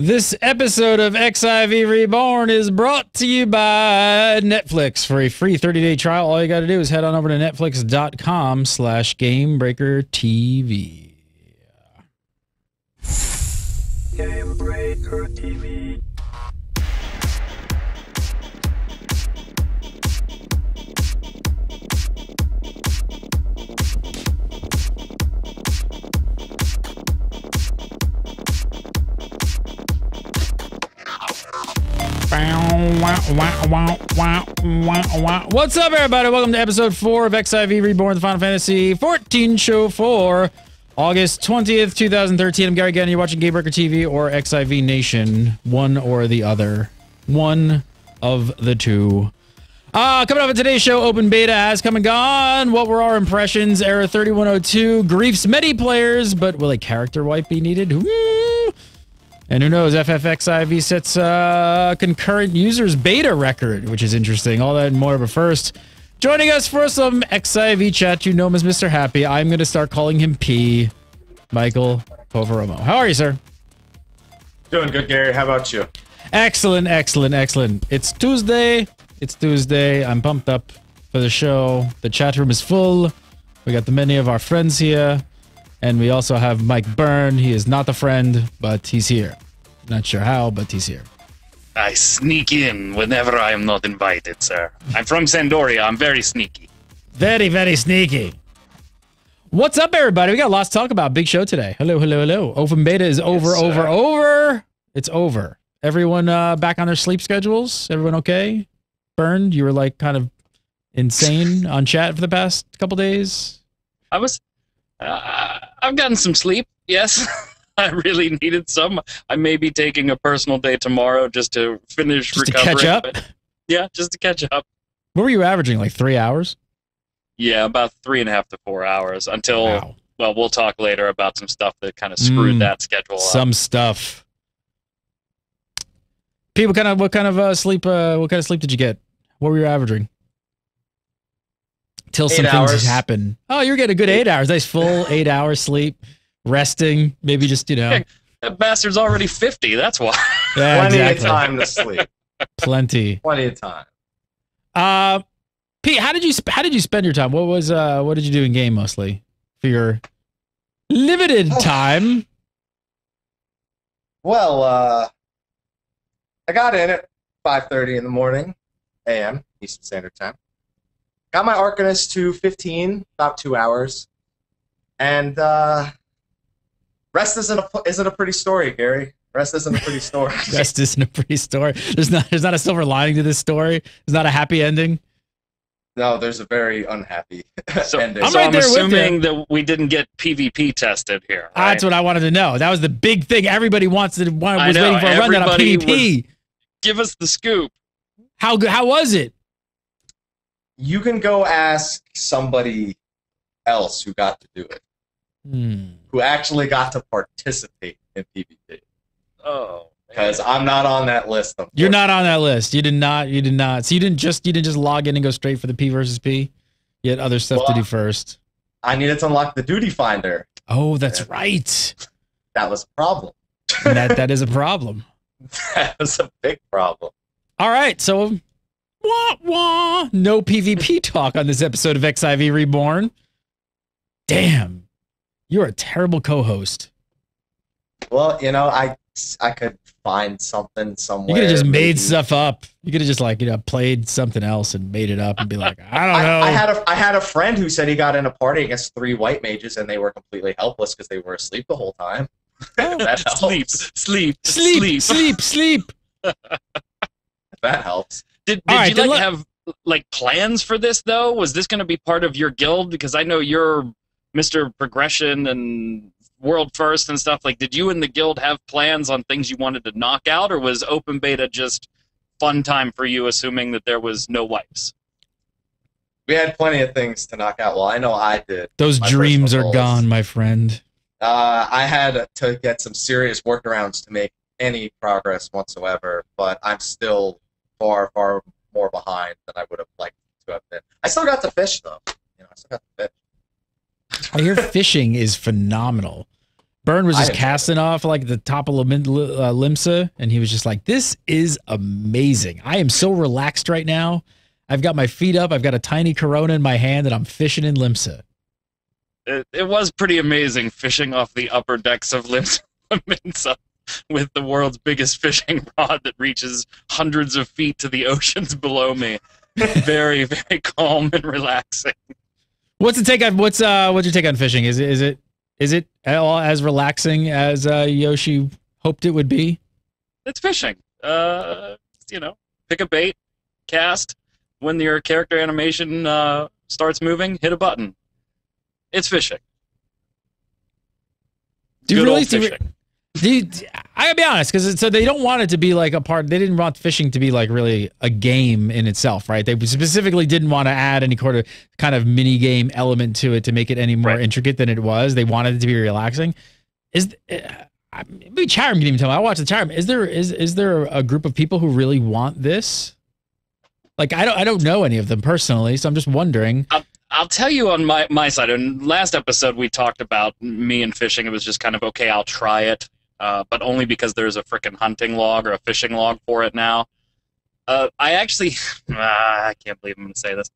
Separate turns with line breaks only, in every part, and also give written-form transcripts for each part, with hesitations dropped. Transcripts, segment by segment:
This episode of XIV Reborn is brought to you by Netflix. For a free 30-day trial, all you got to do is head on over to netflix.com/GameBreakerTV. GameBreaker TV. What's up, everybody? Welcome to episode 4 of XIV Reborn, the Final Fantasy XIV show for August 20th, 2013. I'm Gary Gannon. You're watching GameBreaker TV or XIV Nation. One or the other. One of the two. Coming up in today's show, open beta has come and gone. What were our impressions? Error 3102 griefs many players, but will a character wipe be needed? And who knows, FFXIV sets concurrent users beta record, which is interesting. All that and more, but first, joining us for some XIV chat, you know him as Mr. Happy. I'm going to start calling him P. Michael Poveromo. How are you, sir?
Doing good, Gary. How about you?
Excellent, excellent, excellent. It's Tuesday. It's Tuesday. I'm pumped up for the show. The chat room is full. We got many of our friends here. And we also have Mike Byrne. He is not a friend, but he's here. Not sure how, but he's here.
I sneak in whenever I am not invited, sir. I'm from Sandoria. I'm very sneaky.
Very, very sneaky. What's up, everybody? We got lots to talk about. Big show today. Hello, hello, hello. Open beta is over, yes, over. It's over. Everyone back on their sleep schedules? Everyone okay? Byrne, you were like kind of insane on chat for the past couple days?
I was... I've gotten some sleep, yes. I really needed some. I may be taking a personal day tomorrow just to finish recovering.
To catch up?
Yeah, just to catch up.
What were you averaging, like 3 hours?
Yeah, about 3.5 to 4 hours until, well, we'll talk later about some stuff that kind of screwed that schedule up.
Some stuff. People, what kind of sleep did you get? What were you averaging? Till some things happen. Oh, you're getting a good 8 hours. Nice full 8 hours sleep, resting, maybe just, you know.
Yeah, that bastard's already 50, that's why.
Yeah,
Plenty of time to sleep.
Plenty
of time.
Pete, how did you spend your time? What did you do in game mostly for your limited time?
Well, I got in at 5:30 in the morning, a.m. Eastern Standard Time. Got my Arcanist to 15, about 2 hours, and rest isn't a pretty story, Gary. Rest isn't a pretty story.
Rest isn't a pretty story. There's not a silver lining to this story. There's not a happy ending.
No, there's a very unhappy ending.
I'm assuming that we didn't get PvP tested here. Right?
That's what I wanted to know. That was the big thing. Everybody was waiting for a rundown on PvP.
Give us the scoop.
How was it?
You can go ask somebody else who got to do it, who actually got to participate in PvP.
Oh,
because I'm not on that list.
You're not on that list. You did not. So you didn't just log in and go straight for the P versus P. You had other stuff to do first.
I needed to unlock the duty finder.
Oh, that's right.
That was a problem.
that is a problem.
That was a big problem.
All right, so. No PvP talk on this episode of XIV Reborn. Damn, you're a terrible co-host.
Well, you know, I could find something somewhere.
You could have just made stuff up. You could have just played something else and made it up and be like, I don't know.
I had a friend who said he got in a party against 3 white mages and they were completely helpless because they were asleep the whole time. That helps.
Sleep.
That helps.
Did you have plans for this though? Was this going to be part of your guild? Because I know you're Mr. Progression and World First and stuff. Like, did you and the guild have plans on things you wanted to knock out, or was open beta just fun time for you, assuming that there was no wipes?
We had plenty of things to knock out. Well, I know I did.
Those dreams are gone, my friend.
I had to get some serious workarounds to make any progress whatsoever, but I'm still far, far more behind than I would have liked to have been. I still got to fish, though. I still got to fish.
I hear fishing is phenomenal. Burn was just
I-
casting off like the top of Limsa, and he was just like, "This is amazing. I am so relaxed right now. I've got my feet up. I've got a tiny Corona in my hand, and I'm fishing in Limsa."
It was pretty amazing fishing off the upper decks of Limsa with the world's biggest fishing rod that reaches hundreds of feet to the oceans below me. Very, very calm and relaxing.
What's the take on what's your take on fishing? Is it at all as relaxing as Yoshi hoped it would be?
It's fishing. You know, pick a bait, cast. When your character animation starts moving, hit a button. It's fishing.
Do you
Good
really
old fishing.
I gotta be honest, because so they don't want it to be like a part. They didn't want fishing to be like really a game in itself, right? They specifically didn't want to add any kind of mini game element to it to make it any more intricate than it was. They wanted it to be relaxing. Maybe chat room can even tell me. I watched the chat room. Is there a group of people who really want this? Like I don't know any of them personally, so I'm just wondering.
I'll tell you on my side. In last episode, we talked about me and fishing. It was just kind of, okay, I'll try it, but only because there's a frickin' hunting log or a fishing log for it now. I actually, I can't believe I'm going to say this.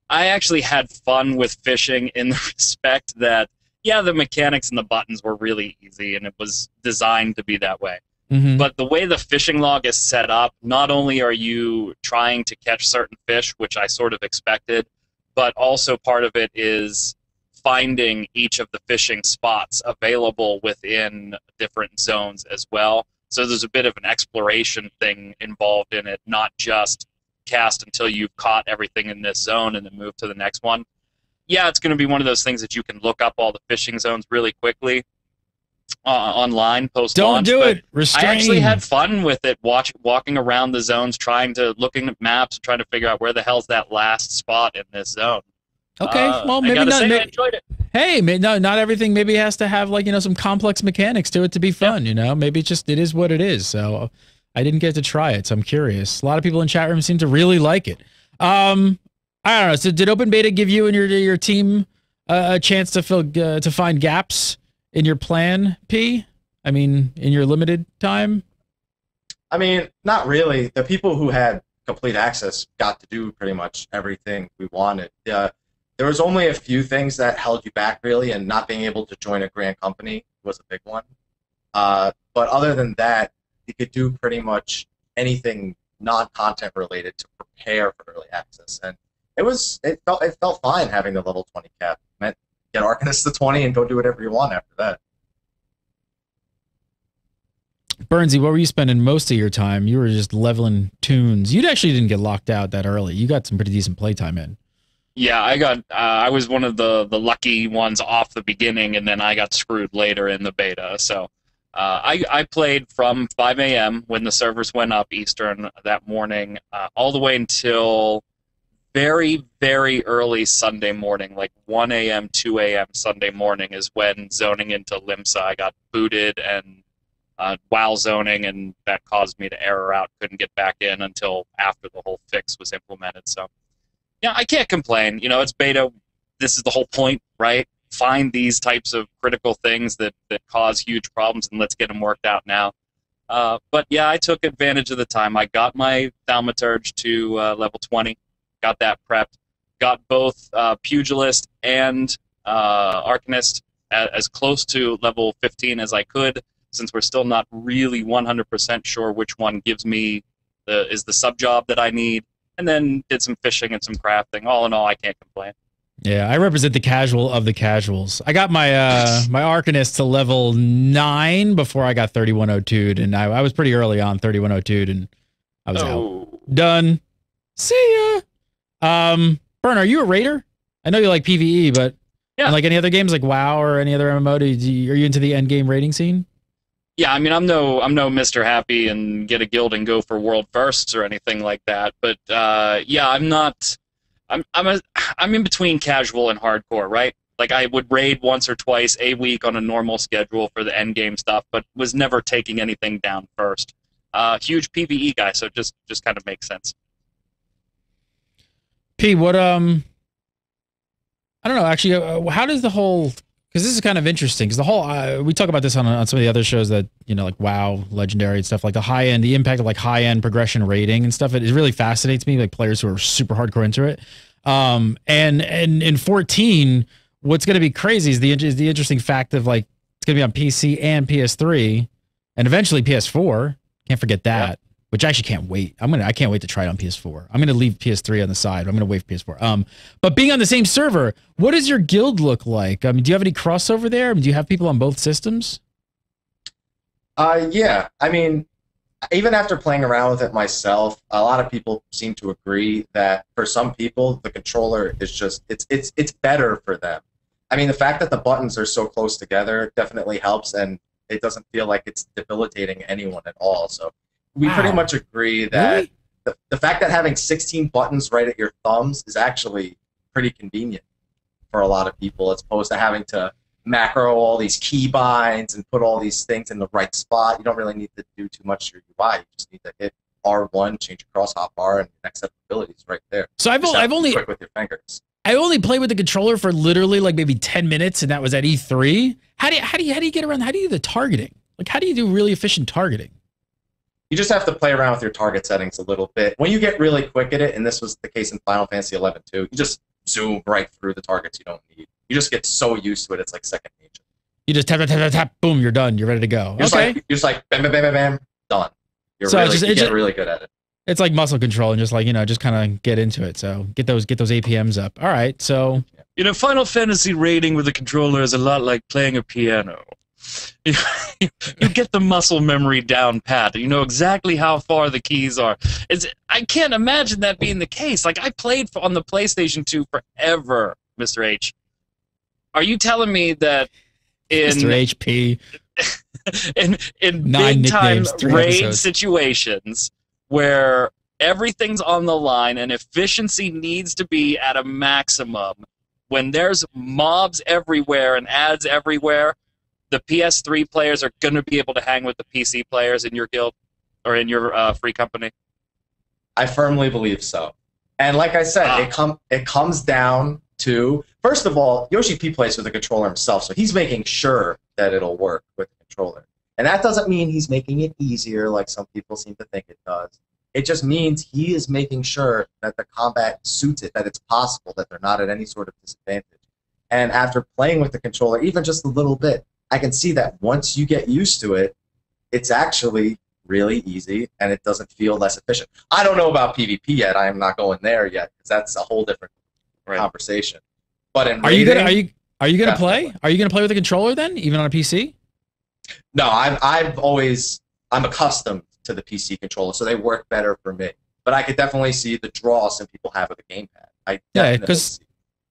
I actually had fun with fishing in the respect that, yeah, the mechanics and the buttons were really easy, and it was designed to be that way.
Mm-hmm.
But the way the fishing log is set up, not only are you trying to catch certain fish, which I sort of expected, but also part of it is finding each of the fishing spots available within different zones as well. So there's a bit of an exploration thing involved in it, not just cast until you've caught everything in this zone and then move to the next one. Yeah, it's going to be one of those things that you can look up all the fishing zones really quickly online post-launch.
Don't do it. Restrain.
I actually had fun with it, walking around the zones, looking at maps, trying to figure out where the hell's that last spot in this zone.
Okay, well, maybe
I
not.
I enjoyed it.
Hey, no, not everything maybe has to have like, some complex mechanics to it to be fun. Maybe it is what it is. So I didn't get to try it, so I'm curious. A lot of people in chat room seem to really like it. I don't know. So did open beta give you and your team a chance to find gaps in your plan, P? I mean, in your limited time?
I mean, not really. The people who had complete access got to do pretty much everything we wanted. There was only a few things that held you back, really, and not being able to join a grand company was a big one. But other than that, you could do pretty much anything non-content related to prepare for early access, and it felt fine having the level 20 cap. It meant get Arcanist to 20 and go do whatever you want after that.
Burnsy, what were you spending most of your time? You were just leveling tunes. You actually didn't get locked out that early. You got some pretty decent playtime in.
Yeah, I was one of the lucky ones off the beginning, and then I got screwed later in the beta. So I played from 5 a.m. when the servers went up Eastern that morning, all the way until very, very early Sunday morning, like 1 a.m., 2 a.m. Sunday morning is when zoning into Limsa, I got booted and WoW zoning, and that caused me to error out, couldn't get back in until after the whole fix was implemented. So, yeah, I can't complain. It's beta. This is the whole point, right? Find these types of critical things that cause huge problems, and let's get them worked out now. But, yeah, I took advantage of the time. I got my Thaumaturge to level 20. Got that prepped, got both Pugilist and Arcanist as close to level 15 as I could, since we're still not really 100% sure which one gives me is the sub job that I need, and then did some fishing and some crafting. All in all, I can't complain.
Yeah, I represent the casual of the casuals. I got my my Arcanist to level 9 before I got 3102'd, and I was pretty early on 3102'd, and I was out. Done. See ya. Burn, are you a raider? I know you like PvE, but like any other games like WoW or any other MMO, are you into the end game raiding scene?
Yeah, I mean, I'm no Mr. Happy and get a guild and go for world firsts or anything like that. But yeah, I'm not. I'm in between casual and hardcore, right? Like I would raid once or twice a week on a normal schedule for the end game stuff, but was never taking anything down first. Huge PvE guy, so just kind of makes sense.
P, what I don't know actually. How does the whole Because this is kind of interesting. Because the whole we talk about this on some of the other shows that like WoW, Legendary and stuff, like the impact of like high end progression rating and stuff. It really fascinates me, like players who are super hardcore into it. And in 14, what's going to be crazy is the interesting fact of like it's going to be on PC and PS3, and eventually PS4. Can't forget that. Yep. Which I actually can't wait. I can't wait to try it on PS4. I'm gonna leave PS3 on the side. I'm gonna wait for PS4. But being on the same server, what does your guild look like? I mean, do you have any crossover there? I mean, do you have people on both systems?
Yeah. I mean, even after playing around with it myself, a lot of people seem to agree that for some people, the controller is just it's better for them. I mean, the fact that the buttons are so close together definitely helps, and it doesn't feel like it's debilitating anyone at all. So. We pretty much agree that the fact that having 16 buttons right at your thumbs is actually pretty convenient for a lot of people, as opposed to having to macro all these keybinds and put all these things in the right spot. You don't really need to do too much to your UI. You just need to hit R1, change your cross hop bar, and next set of abilities right there.
So I've only
quick with your fingers.
I only played with the controller for literally like maybe 10 minutes, and that was at E3. How do you get around? How do you do the targeting? Like, how do you do really efficient targeting?
You just have to play around with your target settings a little bit. When you get really quick at it, and this was the case in Final Fantasy XI too, you just zoom right through the targets you don't need. You just get so used to it, it's like second nature.
You just tap, tap, tap, tap, tap, boom, you're done. You're ready to go.
You're just like bam, bam, bam, bam, bam, done. You get really good at it.
It's like muscle control and just like, just kind of get into it. So get those APMs up. All right, so.
Final Fantasy rating with a controller is a lot like playing a piano. You get the muscle memory down pat. You know exactly how far the keys are. I can't imagine that being the case. Like, I played on the PlayStation 2 forever, Mr. H. Are you telling me that in
Mr. HP
in big time raid situations where everything's on the line and efficiency needs to be at a maximum, when there's mobs everywhere and ads everywhere, the PS3 players are going to be able to hang with the PC players in your guild or in your free company?
I firmly believe so. And like I said, it comes down to, first of all, Yoshi P plays with the controller himself, so he's making sure that it'll work with the controller. And that doesn't mean he's making it easier like some people seem to think it does. It just means he is making sure that the combat suits it, that it's possible, that they're not at any sort of disadvantage. And after playing with the controller, even just a little bit, I can see that once you get used to it, it's actually really easy and it doesn't feel less efficient. I don't know about PvP yet. I am not going there yet because that's a whole different conversation. But in raiding,
are you gonna play? Are you gonna play with a controller then, even on a PC?
No, I'm accustomed to the PC controller, so they work better for me. But I could definitely see the draw some people have with a gamepad.
Because.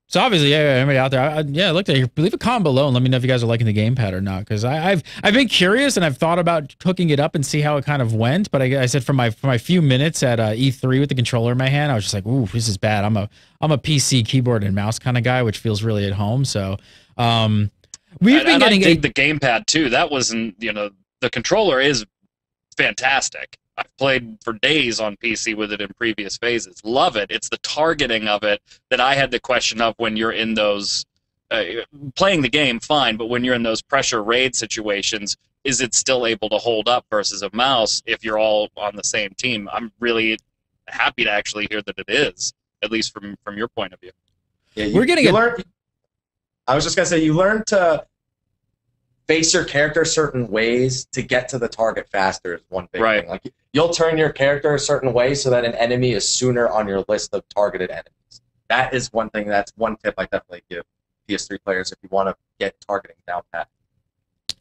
So obviously, everybody out there, look there. Leave a comment below and let me know if you guys are liking the gamepad or not. Because I've been curious and I've thought about hooking it up and see how it kind of went. But I said for my few minutes at E3 with the controller in my hand, I was just like, ooh, this is bad. I'm a PC keyboard and mouse kind of guy, which feels really at home. So we've been getting
the gamepad too. That wasn't the controller is fantastic. I've played for days on PC with it in previous phases. Love it. It's the targeting of it that I had the question of when you're in those playing the game, fine, but when you're in those pressure raid situations, is it still able to hold up versus a mouse if you're all on the same team? I'm really happy to actually hear that it is, at least from your point of view.
Yeah, I was just gonna say, you learn to face your character certain ways to get to the target faster is one big thing. Like, you'll turn your character a certain way so that an enemy is sooner on your list of targeted enemies. That is one thing. That's one tip I definitely give PS3 players if you want to get targeting down pat.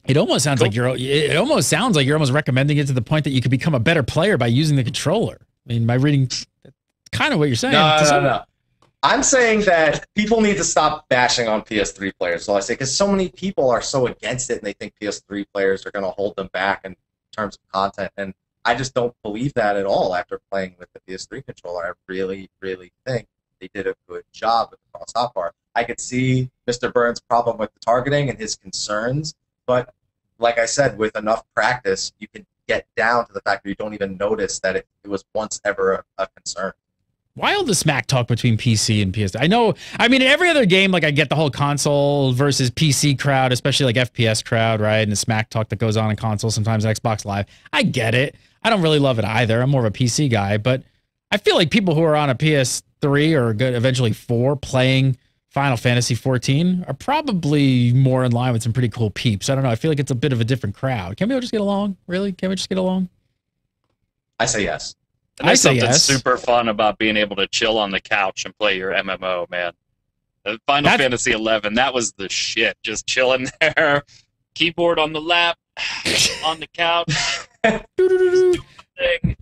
It almost sounds like you're almost recommending it to the point that you could become a better player by using the controller. I mean, my reading, that's kind of what you're saying.
No. I'm saying that people need to stop bashing on PS3 players. So I say, because so many people are so against it and they think PS3 players are going to hold them back in terms of content. And I just don't believe that at all after playing with the PS3 controller. I really, really think they did a good job with the cross hop bar. I could see Mr. Burns' problem with the targeting and his concerns, but like I said, with enough practice, you can get down to the fact that you don't even notice that it was once ever a concern.
wild the smack talk between PC and PS. I know, I mean, in every other game, like I get the whole console versus PC crowd, especially like FPS crowd, right? And the smack talk that goes on in console, sometimes Xbox Live. I get it. I don't really love it either. I'm more of a PC guy, but I feel like people who are on a PS3 or good, eventually 4 playing Final Fantasy XIV are probably more in line with some pretty cool peeps. I don't know. I feel like it's a bit of a different crowd. Can we all just get along? Really? Can we just get along?
I say yes.
And there's
I say
something
yes.
super fun about being able to chill on the couch and play your MMO, man. Final Fantasy XI, that was the shit. Just chilling there, keyboard on the lap, on the couch. Thing.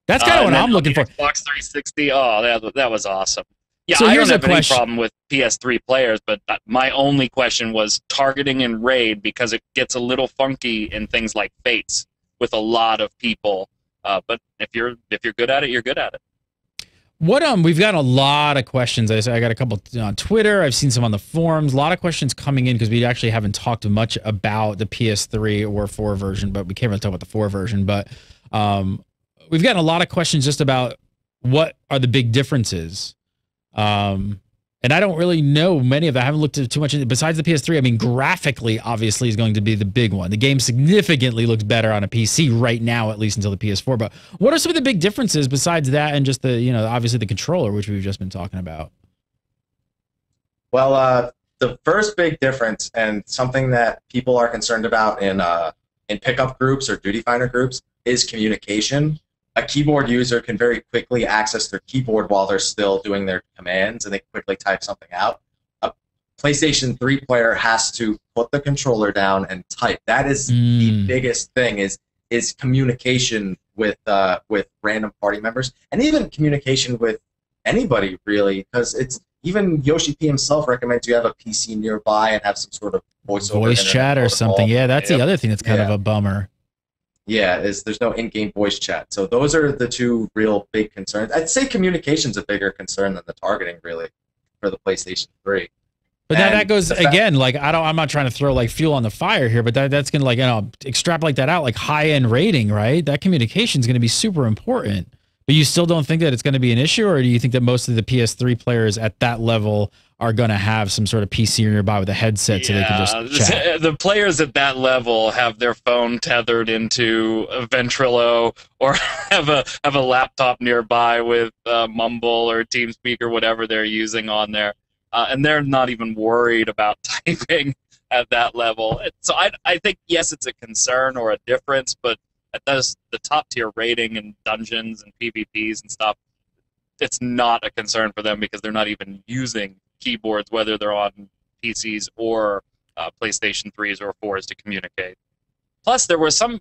That's kind of what I'm looking for.
Xbox 360. Oh, that was awesome. Yeah,
So
I
here's
don't have
a
any
question.
problem with PS3 players, but my only question was targeting in raid because it gets a little funky in things like Fates with a lot of people. But if you're good at it, you're good at it.
What we've got a lot of questions. I got a couple on Twitter. I've seen some on the forums. A lot of questions coming in because we actually haven't talked much about the PS3 or 4 version, but we can't really talk about the 4 version. But we've gotten a lot of questions just about what are the big differences. And I don't really know many of that. I haven't looked at too much into it. Besides the PS3, I mean, graphically, obviously, is going to be the big one. The game significantly looks better on a PC right now, at least until the PS4. But what are some of the big differences besides that and just the, obviously the controller, which we've just been talking about?
Well, the first big difference, and something that people are concerned about in pickup groups or duty finder groups, is communication. A keyboard user can very quickly access their keyboard while they're still doing their commands, and they quickly type something out. A PlayStation 3 player has to put the controller down and type. That is the biggest thing, is communication with random party members, and even communication with anybody, really, because it's even Yoshi P himself recommends you have a PC nearby and have some sort of
voice chat or something. Yeah, that's the other thing that's kind of a bummer.
Yeah, there's no in-game voice chat. So those are the two real big concerns. I'd say communication's a bigger concern than the targeting, really, for the PlayStation 3.
But now that goes again, like I'm not trying to throw like fuel on the fire here, but that's gonna like extrapolate that out, like high-end rating, right? That communication is gonna be super important. But you still don't think that it's gonna be an issue, or do you think that most of the PS3 players at that level are going to have some sort of PC nearby with a headset so they can just chat?
The players at that level have their phone tethered into a Ventrilo or have a laptop nearby with Mumble or TeamSpeak or whatever they're using on there. And they're not even worried about typing at that level. So I think, yes, it's a concern or a difference, but at the top tier rating and dungeons and PvPs and stuff, it's not a concern for them because they're not even using keyboards, whether they're on PCs or PlayStation 3s or 4s to communicate. Plus,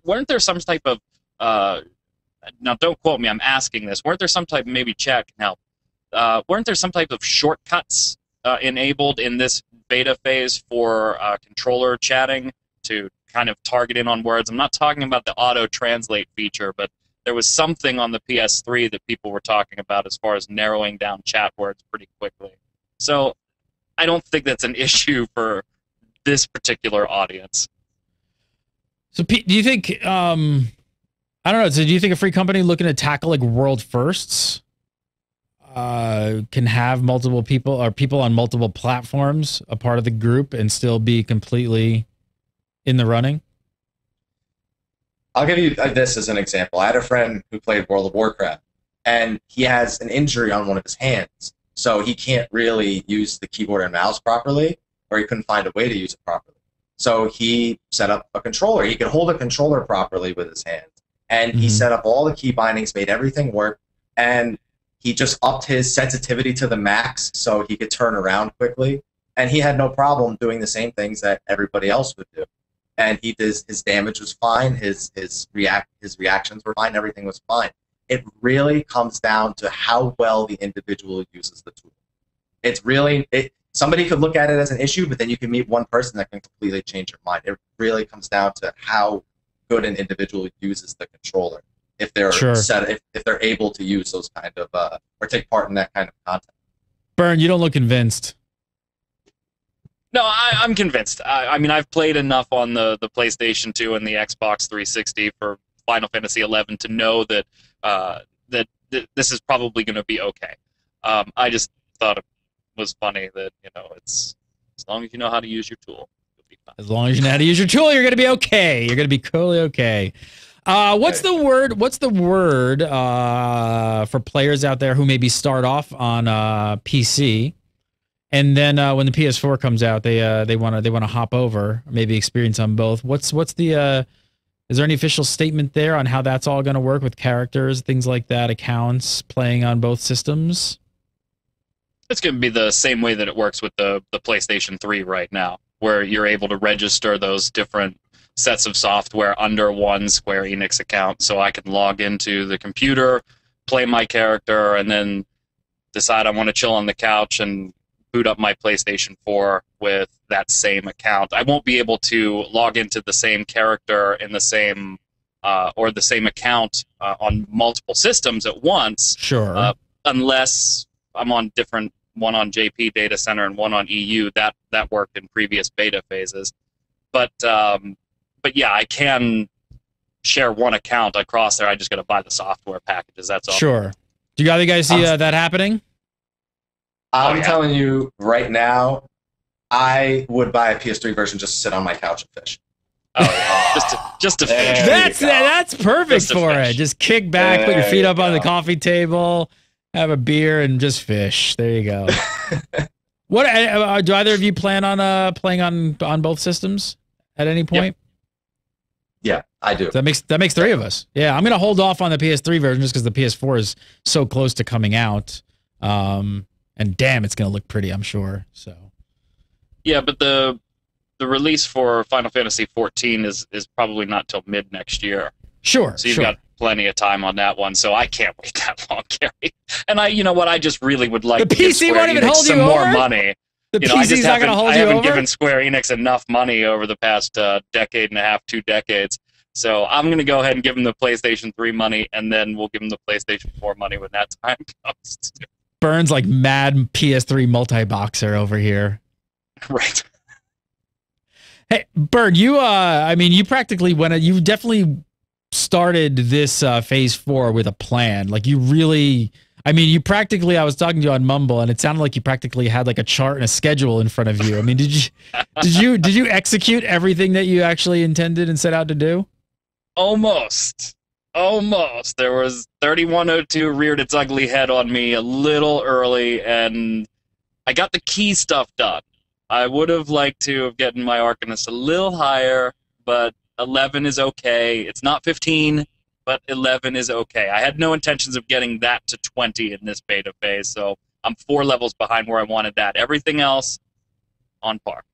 weren't there some type of, now don't quote me, I'm asking this, weren't there some type, maybe chat can help, weren't there some type of shortcuts enabled in this beta phase for controller chatting to kind of target in on words? I'm not talking about the auto-translate feature, but there was something on the PS3 that people were talking about as far as narrowing down chat words pretty quickly. So I don't think that's an issue for this particular audience.
So Pete, do you think, I don't know, so do you think a free company looking to tackle like world firsts can have multiple people or people on multiple platforms a part of the group and still be completely in the running?
I'll give you this as an example. I had a friend who played World of Warcraft, and he has an injury on one of his hands. So he can't really use the keyboard and mouse properly, or he couldn't find a way to use it properly. So he set up a controller. He could hold a controller properly with his hands. And he set up all the key bindings, made everything work, and he just upped his sensitivity to the max so he could turn around quickly. And he had no problem doing the same things that everybody else would do. And his damage was fine, his reactions were fine, everything was fine. It really comes down to how well the individual uses the tool. It's really, somebody could look at it as an issue, but then you can meet one person that can completely change your mind. It really comes down to how good an individual uses the controller. If they're if they're able to use those kind of or take part in that kind of content.
Burn, you don't look convinced.
No, I'm convinced. I mean, I've played enough on the PlayStation 2 and the Xbox 360 for Final Fantasy XI to know that that this is probably going to be okay. I just thought it was funny that, you know, it's as long as you know how to use your tool, you'll be fine.
As long as you know how to use your tool, you're going to be okay. You're going to be totally okay. What's the word? What's the word for players out there who maybe start off on PC, and then when the PS4 comes out, they want to hop over, maybe experience on both. What's the is there any official statement there on how that's all going to work with characters, things like that, accounts, playing on both systems?
It's going to be the same way that it works with the PlayStation 3 right now, where you're able to register those different sets of software under one Square Enix account, so I can log into the computer, play my character, and then decide I want to chill on the couch and boot up my PlayStation 4 with that same account. I won't be able to log into the same character in the same or the same account on multiple systems at once.
Sure.
Unless I'm on different, one on JP data center and one on EU. That worked in previous beta phases. But yeah, I can share one account across there. I just got to buy the software packages. That's all.
Sure. Do you guys see that happening?
I'm telling you right now, I would buy a PS3 version just to sit on my couch and fish.
Oh, just to fish.
That's perfect for it. Just kick back, put your feet up on the coffee table, have a beer, and just fish. There you go. What do either of you plan on playing on both systems at any point?
Yeah, I do.
So that makes three of us. Yeah, I'm gonna hold off on the PS3 version just because the PS4 is so close to coming out. And damn, it's gonna look pretty, I'm sure. So.
Yeah, but the release for Final Fantasy XIV is probably not till mid next year.
Sure.
So you've got plenty of time on that one. So I can't wait that long, Gary. And you know what? I just really would like to give Square Enix some more money.
The PC's not going to hold you over?
I haven't given Square Enix enough money over the past decade and a half, 2 decades. So I'm going to go ahead and give them the PlayStation 3 money, and then we'll give them the PlayStation 4 money when that time comes.
Burns like mad PS3 multi-boxer over here.
Right.
Hey, Burn, you you practically you definitely started this phase 4 with a plan. Like you really, you practically, I was talking to you on Mumble and it sounded like you practically had like a chart and a schedule in front of you. I mean, did you execute everything that you actually intended and set out to do?
Almost. There was 3102 reared its ugly head on me a little early, and I got the key stuff done. I would have liked to have gotten my Arcanist a little higher, but 11 is okay. It's not 15, but 11 is okay. I had no intentions of getting that to 20 in this beta phase, so I'm 4 levels behind where I wanted that. Everything else, on par.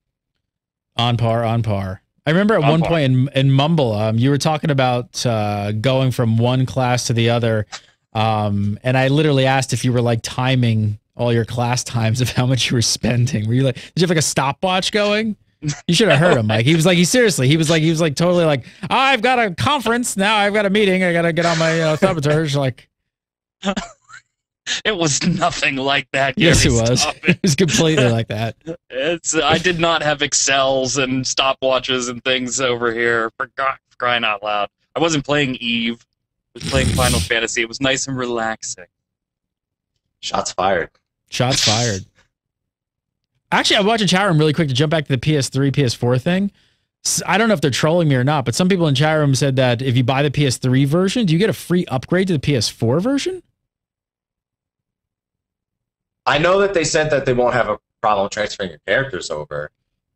On par. I remember at one point in Mumble, you were talking about going from one class to the other, and I literally asked if you were like timing all your class times of how much you were spending. Were you like, did you have like a stopwatch going? You should have heard him. Like he was like totally like, I've got a conference now. I've got a meeting. I gotta get on my thaumaturge. Like,
it was nothing like that.
Yes, it was. It was completely like that.
I did not have Excels and stopwatches and things over here. For crying out loud! I wasn't playing Eve. I was playing Final Fantasy. It was nice and relaxing.
Shots fired.
Shots fired. Actually, I'm watching chat room really quick to jump back to the PS3, PS4 thing. I don't know if they're trolling me or not, but some people in chat room said that if you buy the PS3 version, do you get a free upgrade to the PS4 version?
I know that they said that they won't have a problem transferring your characters over.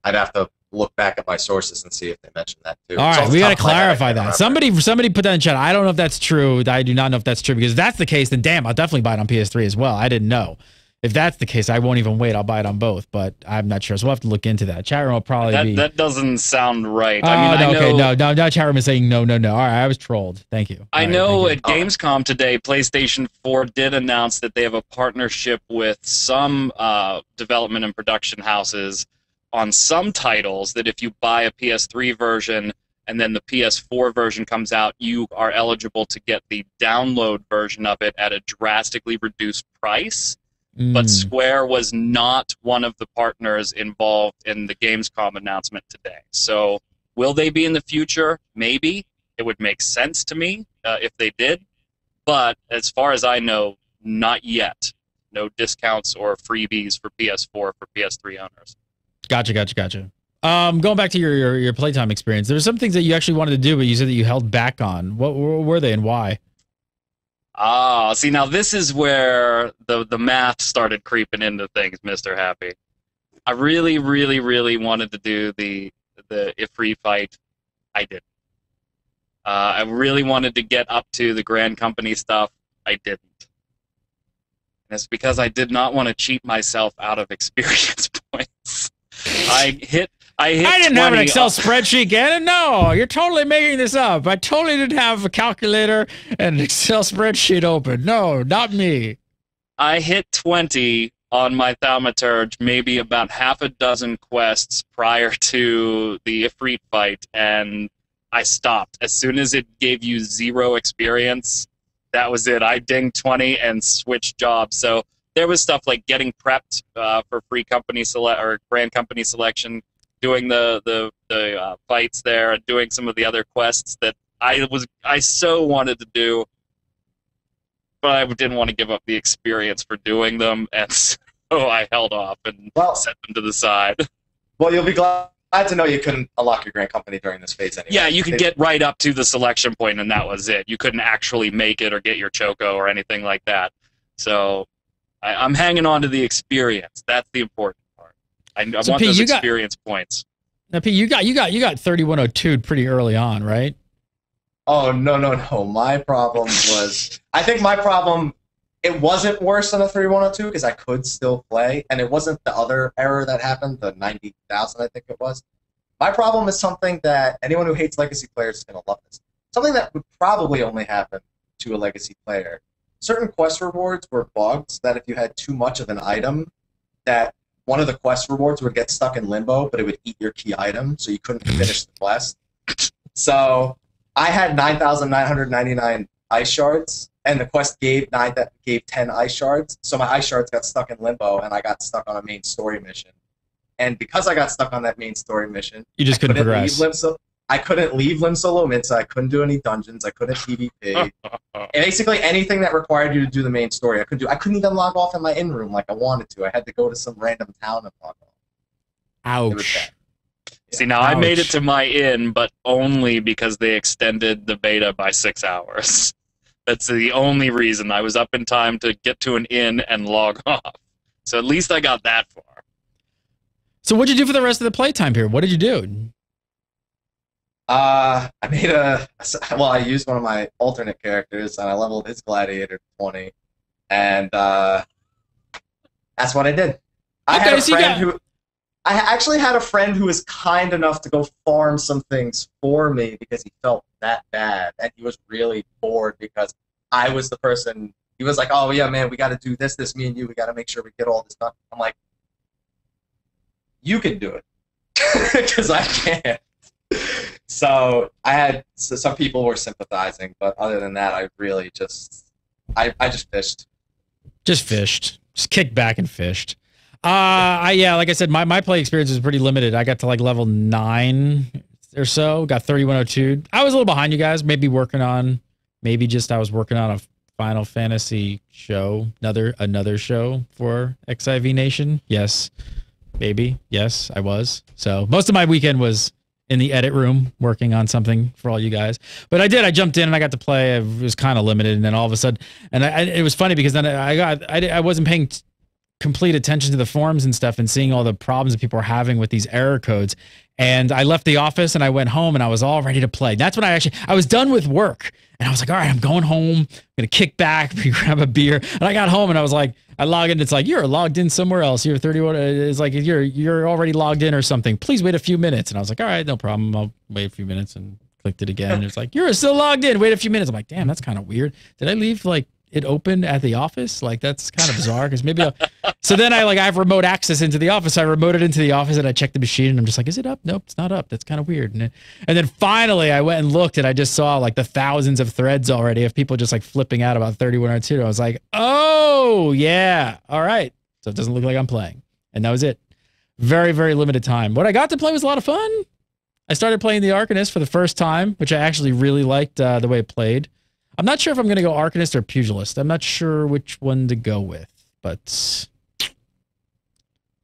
I'd have to look back at my sources and see if they mentioned that too.
All right, we got to clarify that. Somebody put that in chat. I don't know if that's true. I do not know if that's true, because if that's the case, then damn, I'll definitely buy it on PS3 as well. I didn't know. If that's the case, I won't even wait. I'll buy it on both, but I'm not sure. So we'll have to look into that. Chat room will probably be...
That doesn't sound right.
No, chat room is saying no. All right, I was trolled. Thank you.
I know at Gamescom today, PlayStation 4 did announce that they have a partnership with some development and production houses on some titles, that if you buy a PS3 version and then the PS4 version comes out, you are eligible to get the download version of it at a drastically reduced price. But Square was not one of the partners involved in the Gamescom announcement today. So will they be in the future? Maybe. It would make sense to me if they did. but as far as I know, not yet. No discounts or freebies for PS4 for PS3 owners.
Gotcha. Going back to your playtime experience, there were some things that you actually wanted to do, but you said that you held back on. What were they and why?
See, now this is where the math started creeping into things, Mr. Happy. I really, really, really wanted to do the Ifrit fight. I didn't. I really wanted to get up to the Grand Company stuff. I didn't. And it's because I did not want to cheat myself out of experience points. I didn't
have an Excel spreadsheet, Gannon. No, you're totally making this up. I totally didn't have a calculator and an Excel spreadsheet open. No, not me.
I hit 20 on my thaumaturge, maybe about half a dozen quests prior to the Ifrit fight, and I stopped. As soon as it gave you 0 experience, that was it. I dinged 20 and switched jobs. So there was stuff like getting prepped for free company or Grand Company selection, doing the fights there, doing some of the other quests that I so wanted to do, but I didn't want to give up the experience for doing them, and so I held off and set them to the side.
Well, you'll be glad to know you couldn't unlock your Grand Company during this phase anyway.
Yeah, you could get right up to the selection point, and that was it. You couldn't actually make it or get your Choco or anything like that. So I'm hanging on to the experience. That's the important part. I want those experience points.
Now, Pete, you got 3102 pretty early on, right?
Oh, no. My problem was... I think my problem... It wasn't worse than a 3102 because I could still play, and it wasn't the other error that happened, the 90,000, I think it was. My problem is something that anyone who hates legacy players is going to love this. Something that would probably only happen to a legacy player. Certain quest rewards were bugs that if you had too much of an item, that one of the quest rewards would get stuck in limbo, but it would eat your key item, so you couldn't finish the quest. So I had 9,999 ice shards, and the quest gave 10 ice shards, so my ice shards got stuck in limbo, and I got stuck on a main story mission. And because I got stuck on that main story mission,
you just couldn't progress.
I couldn't leave Lim Solo Minsa, I couldn't do any dungeons, I couldn't PvP. And basically anything that required you to do the main story, I couldn't do. I couldn't even log off in my in-room like I wanted to. I had to go to some random town and log off.
Ouch.
See, now I made it to my inn, but only because they extended the beta by 6 hours. That's the only reason. I was up in time to get to an inn and log off. So at least I got that far.
So what'd you do for the rest of the playtime period? What did you do?
I used one of my alternate characters, and I leveled his gladiator to 20. And that's what I did. I actually had a friend who was kind enough to go farm some things for me because he felt that bad, and he was really bored because I was the person. He was like, "Oh yeah, man, we got to do this, me and you. We got to make sure we get all this done." I'm like, "You can do it," because I can't. So some people were sympathizing, but other than that, I really just fished.
Just fished. Just kicked back and fished. Like I said, my play experience was pretty limited. I got to like level 9 or so, got 3102. I was a little behind you guys, I was working on a Final Fantasy show, another show for XIV Nation. Yes, maybe. Yes, I was. So most of my weekend was in the edit room working on something for all you guys. But I jumped in and I got to play. I was kind of limited, and then all of a sudden, and it was funny because then I wasn't paying complete attention to the forums and stuff and seeing all the problems that people are having with these error codes. And I left the office and I went home and I was all ready to play. That's when I was done with work and I was like, all right, I'm going home. I'm going to kick back, grab a beer. And I got home and I was like, I log in. It's like, you're logged in somewhere else. You're 31. It's like, you're already logged in or something. Please wait a few minutes. And I was like, all right, no problem. I'll wait a few minutes, and clicked it again. And it's like, you're still logged in. Wait a few minutes. I'm like, damn, that's kind of weird. Did I leave like it open at the office? Like, that's kind of bizarre because maybe so then I have remote access into the office. I remoted into the office and I checked the machine and I'm just like, is it up? Nope, it's not up. That's kind of weird. And then finally I went and looked and I just saw like the thousands of threads already of people just like flipping out about 3102. I was like, oh yeah, all right. So it doesn't look like I'm playing. And that was it. Very, very limited time. What I got to play was a lot of fun. I started playing the Arcanist for the first time, which I actually really liked the way it played. I'm not sure if I'm going to go Arcanist or Pugilist. I'm not sure which one to go with, but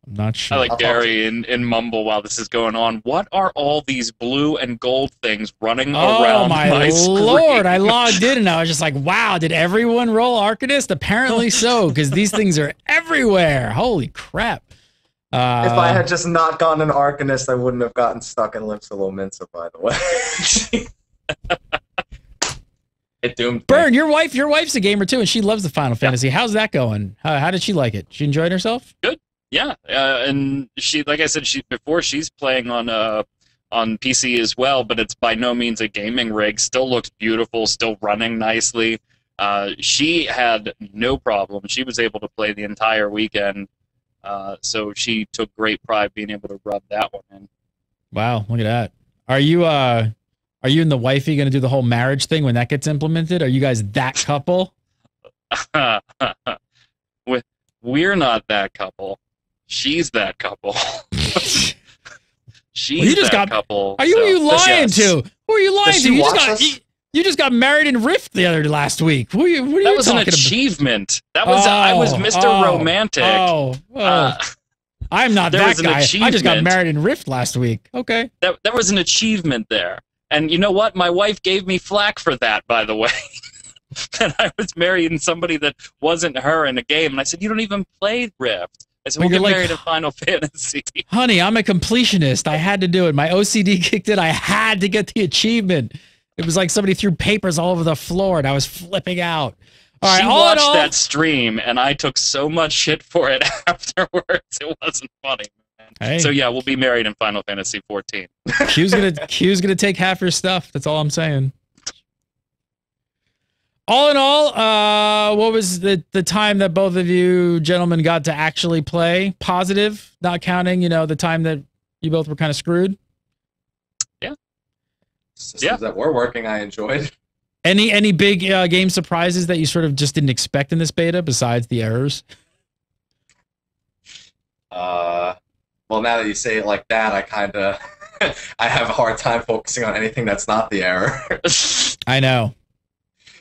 I'm not sure.
I like Gary in Mumble while this is going on. What are all these blue and gold things running around my screen?
Lord, I logged in and I was just like, wow, did everyone roll Arcanist? Apparently so, because these things are everywhere. Holy crap.
If I had just not gone an Arcanist, I wouldn't have gotten stuck in Lips of Lominsa, by the way. It doomed
Burn,
me.
your wife's a gamer too, and she loves the Final Fantasy. How's that going? How did she like it? She enjoyed herself?
Good. Yeah, and she, like I said, she's playing on PC as well, but it's by no means a gaming rig. Still looks beautiful, still running nicely. She had no problem. She was able to play the entire weekend, so she took great pride being able to rub that one in. Wow,
look at that. Are you and the wifey going to do the whole marriage thing when that gets implemented? Are you guys that couple?
We're not that couple. She's that couple. She's that couple.
Are you lying to? Who are you lying to? You just got married in Rift last week. What are you
that was an achievement. That was I was Mr. Romantic.
I'm not that guy. I just got married in Rift last week. Okay.
That was an achievement there. And you know what? My wife gave me flack for that, by the way. That I was marrying somebody that wasn't her in a game. And I said, you don't even play Rift. I said, we'll get married in Final Fantasy.
Honey, I'm a completionist. I had to do it. My OCD kicked in. I had to get the achievement. It was like somebody threw papers all over the floor, and I was flipping out.
All right, she watched that stream, and I took so much shit for it afterwards. It wasn't funny. Hey. So yeah, we'll be married in Final Fantasy XIV.
Q's gonna take half your stuff. That's all I'm saying. All in all, what was the time that both of you gentlemen got to actually play? Positive, not counting, the time that you both were kind of screwed?
Yeah.
Systems that were working, I enjoyed.
Any big game surprises that you sort of just didn't expect in this beta besides the errors?
Well, now that you say it like that, I kind of I have a hard time focusing on anything that's not the error.
I know.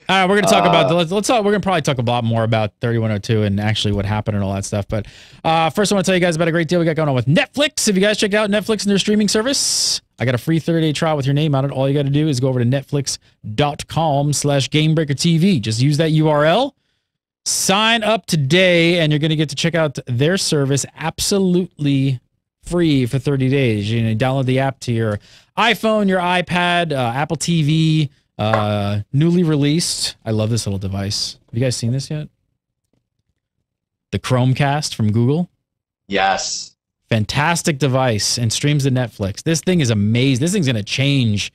All right, we're going to talk about let's talk. We're going to probably talk a lot more about 3102 and actually what happened and all that stuff. But first, I want to tell you guys about a great deal we got going on with Netflix. If you guys check out Netflix and their streaming service, I got a free 30-day trial with your name on it. All you got to do is go over to netflix.com/GameBreakerTV. Just use that URL. Sign up today, and you're going to get to check out their service absolutely free for 30 days. You know, download the app to your iPhone, your iPad, Apple TV. Newly released. I love this little device. Have you guys seen this yet? The Chromecast from Google.
Yes.
Fantastic device and streams to Netflix. This thing is amazing. This thing's going to change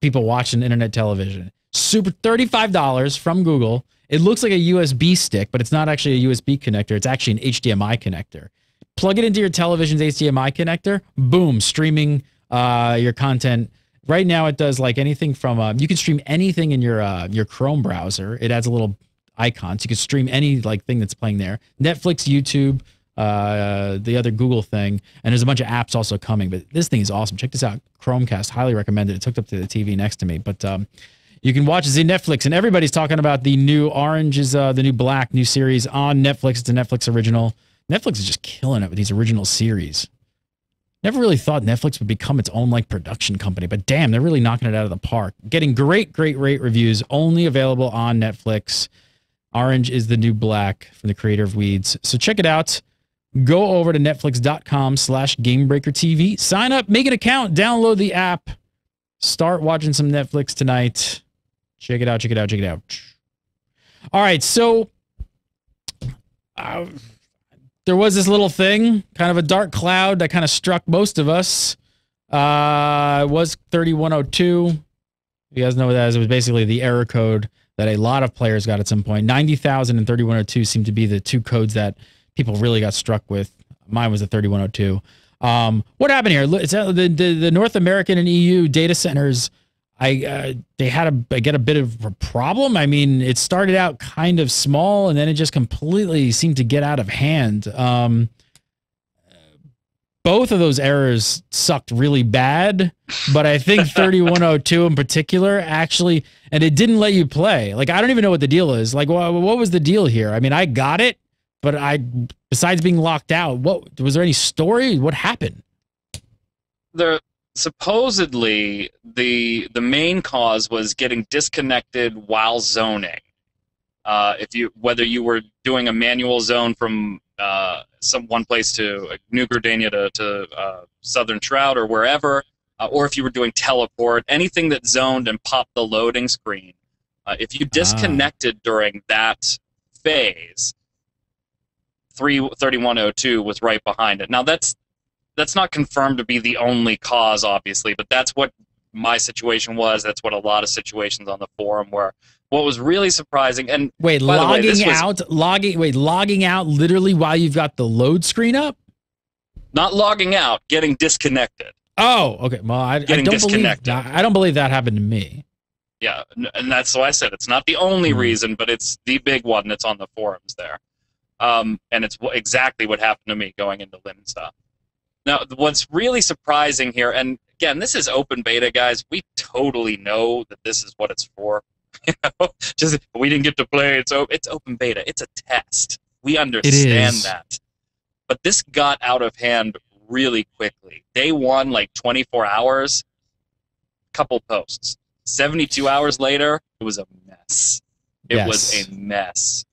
people watching internet television. Super $35 from Google. It looks like a USB stick, but it's not actually a USB connector. It's actually an HDMI connector. Plug it into your television's HDMI connector. Boom, streaming your content. Right now, it does like anything from you can stream anything in your Chrome browser. It adds a little icon, so you can stream any like thing that's playing there. Netflix, YouTube, the other Google thing, and there's a bunch of apps also coming. But this thing is awesome. Check this out, Chromecast. Highly recommended. It's hooked up to the TV next to me. But you can watch it in Netflix, and everybody's talking about the new Orange is the new Black new series on Netflix. It's a Netflix original. Netflix is just killing it with these original series. Never really thought Netflix would become its own like production company, but damn, they're really knocking it out of the park. Getting great rate reviews, only available on Netflix. Orange is the New Black from the creator of Weeds. So check it out. Go over to netflix.com/GameBreakerTV. Sign up, make an account, download the app. Start watching some Netflix tonight. Check it out, check it out, check it out. All right, so there was this little thing, kind of a dark cloud that kind of struck most of us. It was 3102. You guys know what that is. It was basically the error code that a lot of players got at some point. 90,000 and 3102 seem to be the two codes that people really got struck with. Mine was the 3102. What happened here? It's the North American and EU data centers. They had a bit of a problem. I mean, it started out kind of small, and then it just completely seemed to get out of hand. both of those errors sucked really bad, but I think 3102 in particular actually, and it didn't let you play. Like, I don't even know what the deal is. Like, what was the deal here? I mean, I got it, but besides being locked out, what was there any story? What happened?
There supposedly the main cause was getting disconnected while zoning. Whether you were doing a manual zone from one place to New Gridania to Southern Shroud or wherever, or if you were doing teleport, anything that zoned and popped the loading screen, if you disconnected during that phase, 3102 was right behind it. Now that's not confirmed to be the only cause, obviously, but that's what my situation was. That's what a lot of situations on the forum were. What was really surprising, and
wait, logging out literally while you've got the load screen up?
Not logging out, getting disconnected.
Oh, okay. Well, I don't believe that happened to me.
Yeah, and that's why I said it's not the only reason, but it's the big one that's on the forums there. And it's exactly what happened to me going into Lynn stuff. Now, what's really surprising here, and again, this is open beta, guys. We totally know that this is what it's for. You know, just we didn't get to play. It's open beta. It's a test. We understand that. But this got out of hand really quickly. Day one, like 24 hours, couple posts. 72 hours later, it was a mess. It was a mess.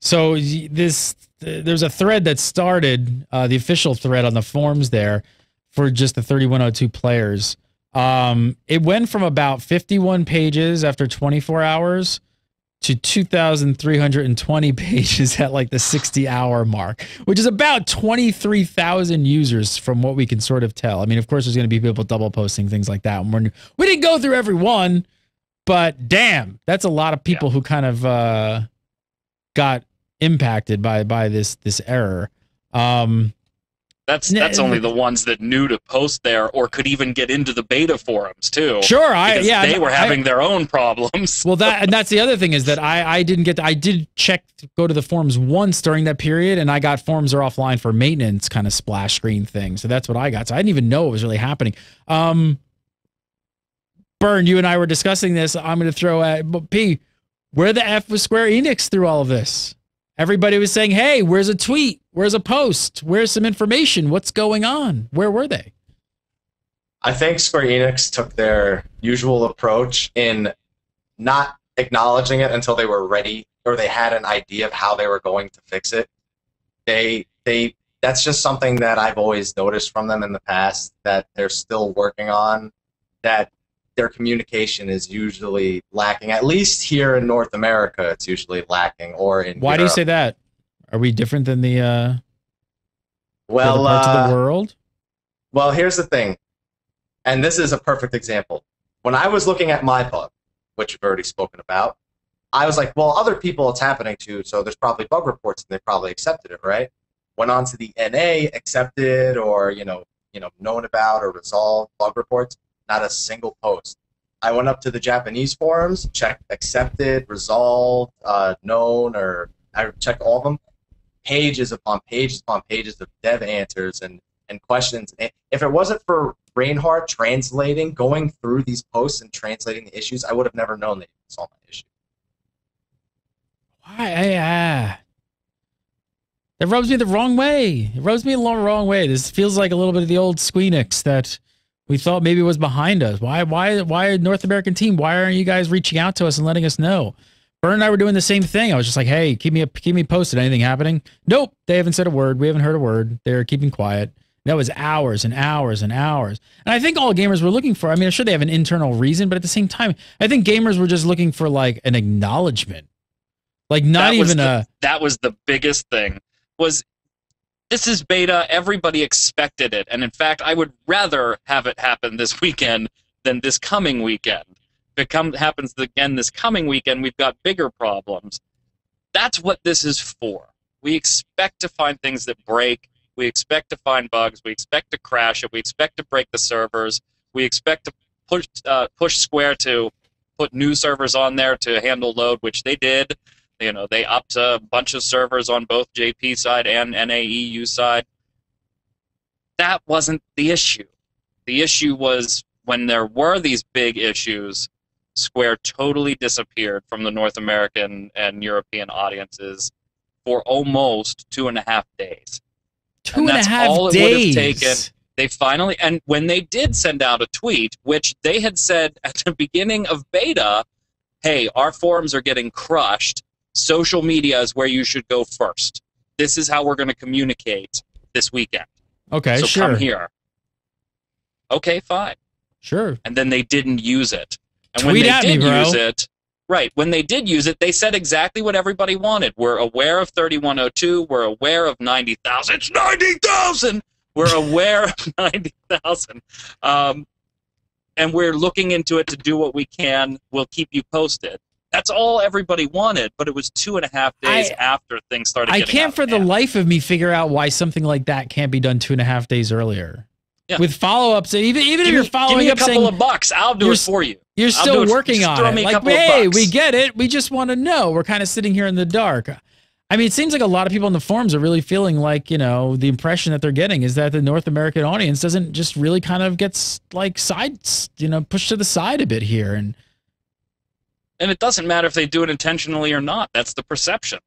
So there's a thread that started, the official thread on the forums there for just the 3102 players. It went from about 51 pages after 24 hours to 2,320 pages at like the 60-hour mark, which is about 23,000 users from what we can sort of tell. I mean, of course, there's going to be people double posting things like that. And we didn't go through every one, but damn, that's a lot of people who kind of got impacted by this error.
That's only the ones that knew to post there or could even get into the beta forums too.
Sure,
they were having their own problems.
Well, that's the other thing is that I did check to go to the forums once during that period, and I got forums are offline for maintenance kind of splash screen thing. So that's what I got. So I didn't even know what was really happening. Burn, you and I were discussing this. I'm going to throw at P. Where the F was Square Enix through all of this? Everybody was saying, hey, where's a tweet? Where's a post? Where's some information? What's going on? Where were they?
I think Square Enix took their usual approach in not acknowledging it until they were ready or they had an idea of how they were going to fix it. That's just something that I've always noticed from them in the past that they're still working on, that their communication is usually lacking. At least here in North America, it's usually lacking. Or in
Why
Europe.
do you say that? Are we different than the other parts of the world?
Well, here's the thing, and this is a perfect example. When I was looking at my pub, which we've already spoken about, I was like, well, other people it's happening to, so there's probably bug reports, and they probably accepted it, right? Went on to the NA, accepted, or known about or resolved bug reports. Not a single post. I went up to the Japanese forums, checked accepted, resolved, known, or I checked all of them. Pages upon pages upon pages of dev answers and questions. If it wasn't for Reinhardt translating, going through these posts and translating the issues, I would have never known they solved my issue.
Why? That rubs me the wrong way. It rubs me the wrong way. This feels like a little bit of the old Squeenix that we thought maybe was behind us. Why North American team? Why aren't you guys reaching out to us and letting us know? Bern and I were doing the same thing. I was just like, hey, keep me posted. Anything happening? Nope. They haven't said a word. We haven't heard a word. They're keeping quiet. That was hours and hours and hours. And I think all gamers were looking for, I mean, I'm sure they have an internal reason, but at the same time, I think gamers were just looking for like an acknowledgement. Like not even
that was the biggest thing was this is beta. Everybody expected it. And in fact, I would rather have it happen this weekend than this coming weekend. If it happens again this coming weekend, we've got bigger problems. That's what this is for. We expect to find things that break. We expect to find bugs. We expect to crash it. We expect to break the servers. We expect to push Square to put new servers on there to handle load, which they did. They upped a bunch of servers on both JP side and NAEU side. that wasn't the issue. The issue was when there were these big issues, Square totally disappeared from the North American and European audiences for almost 2.5 days.
2.5 days.
It would have taken. They finally, and when they did send out a tweet, which they had said at the beginning of beta, hey, our forums are getting crushed. Social media is where you should go first. This is how we're going to communicate this weekend.
Okay,
so
sure.
come here. Okay, fine.
Sure.
And then they didn't use it. And
Tweet
when they
at
did
me, bro.
use it, right, when they did use it, they said exactly what everybody wanted. We're aware of 3102. We're aware of 90,000. It's 90,000! We're aware of 90,000. And we're looking into it to do what we can. We'll keep you posted. That's all everybody wanted, but it was 2.5 days after things started getting
I can't for the life of me figure out why something like that can't be done 2.5 days earlier. Yeah. With follow-ups, even if you're following up saying...
Give me a couple of bucks, I'll do it for you.
You're still working on it. Like, hey, we get it. We just want to know. We're kind of sitting here in the dark. I mean, it seems like a lot of people in the forums are really feeling like, you know, the impression that they're getting is that the North American audience doesn't just really kind of gets, like, pushed to the side a bit here. And
it doesn't matter if they do it intentionally or not. That's the perception.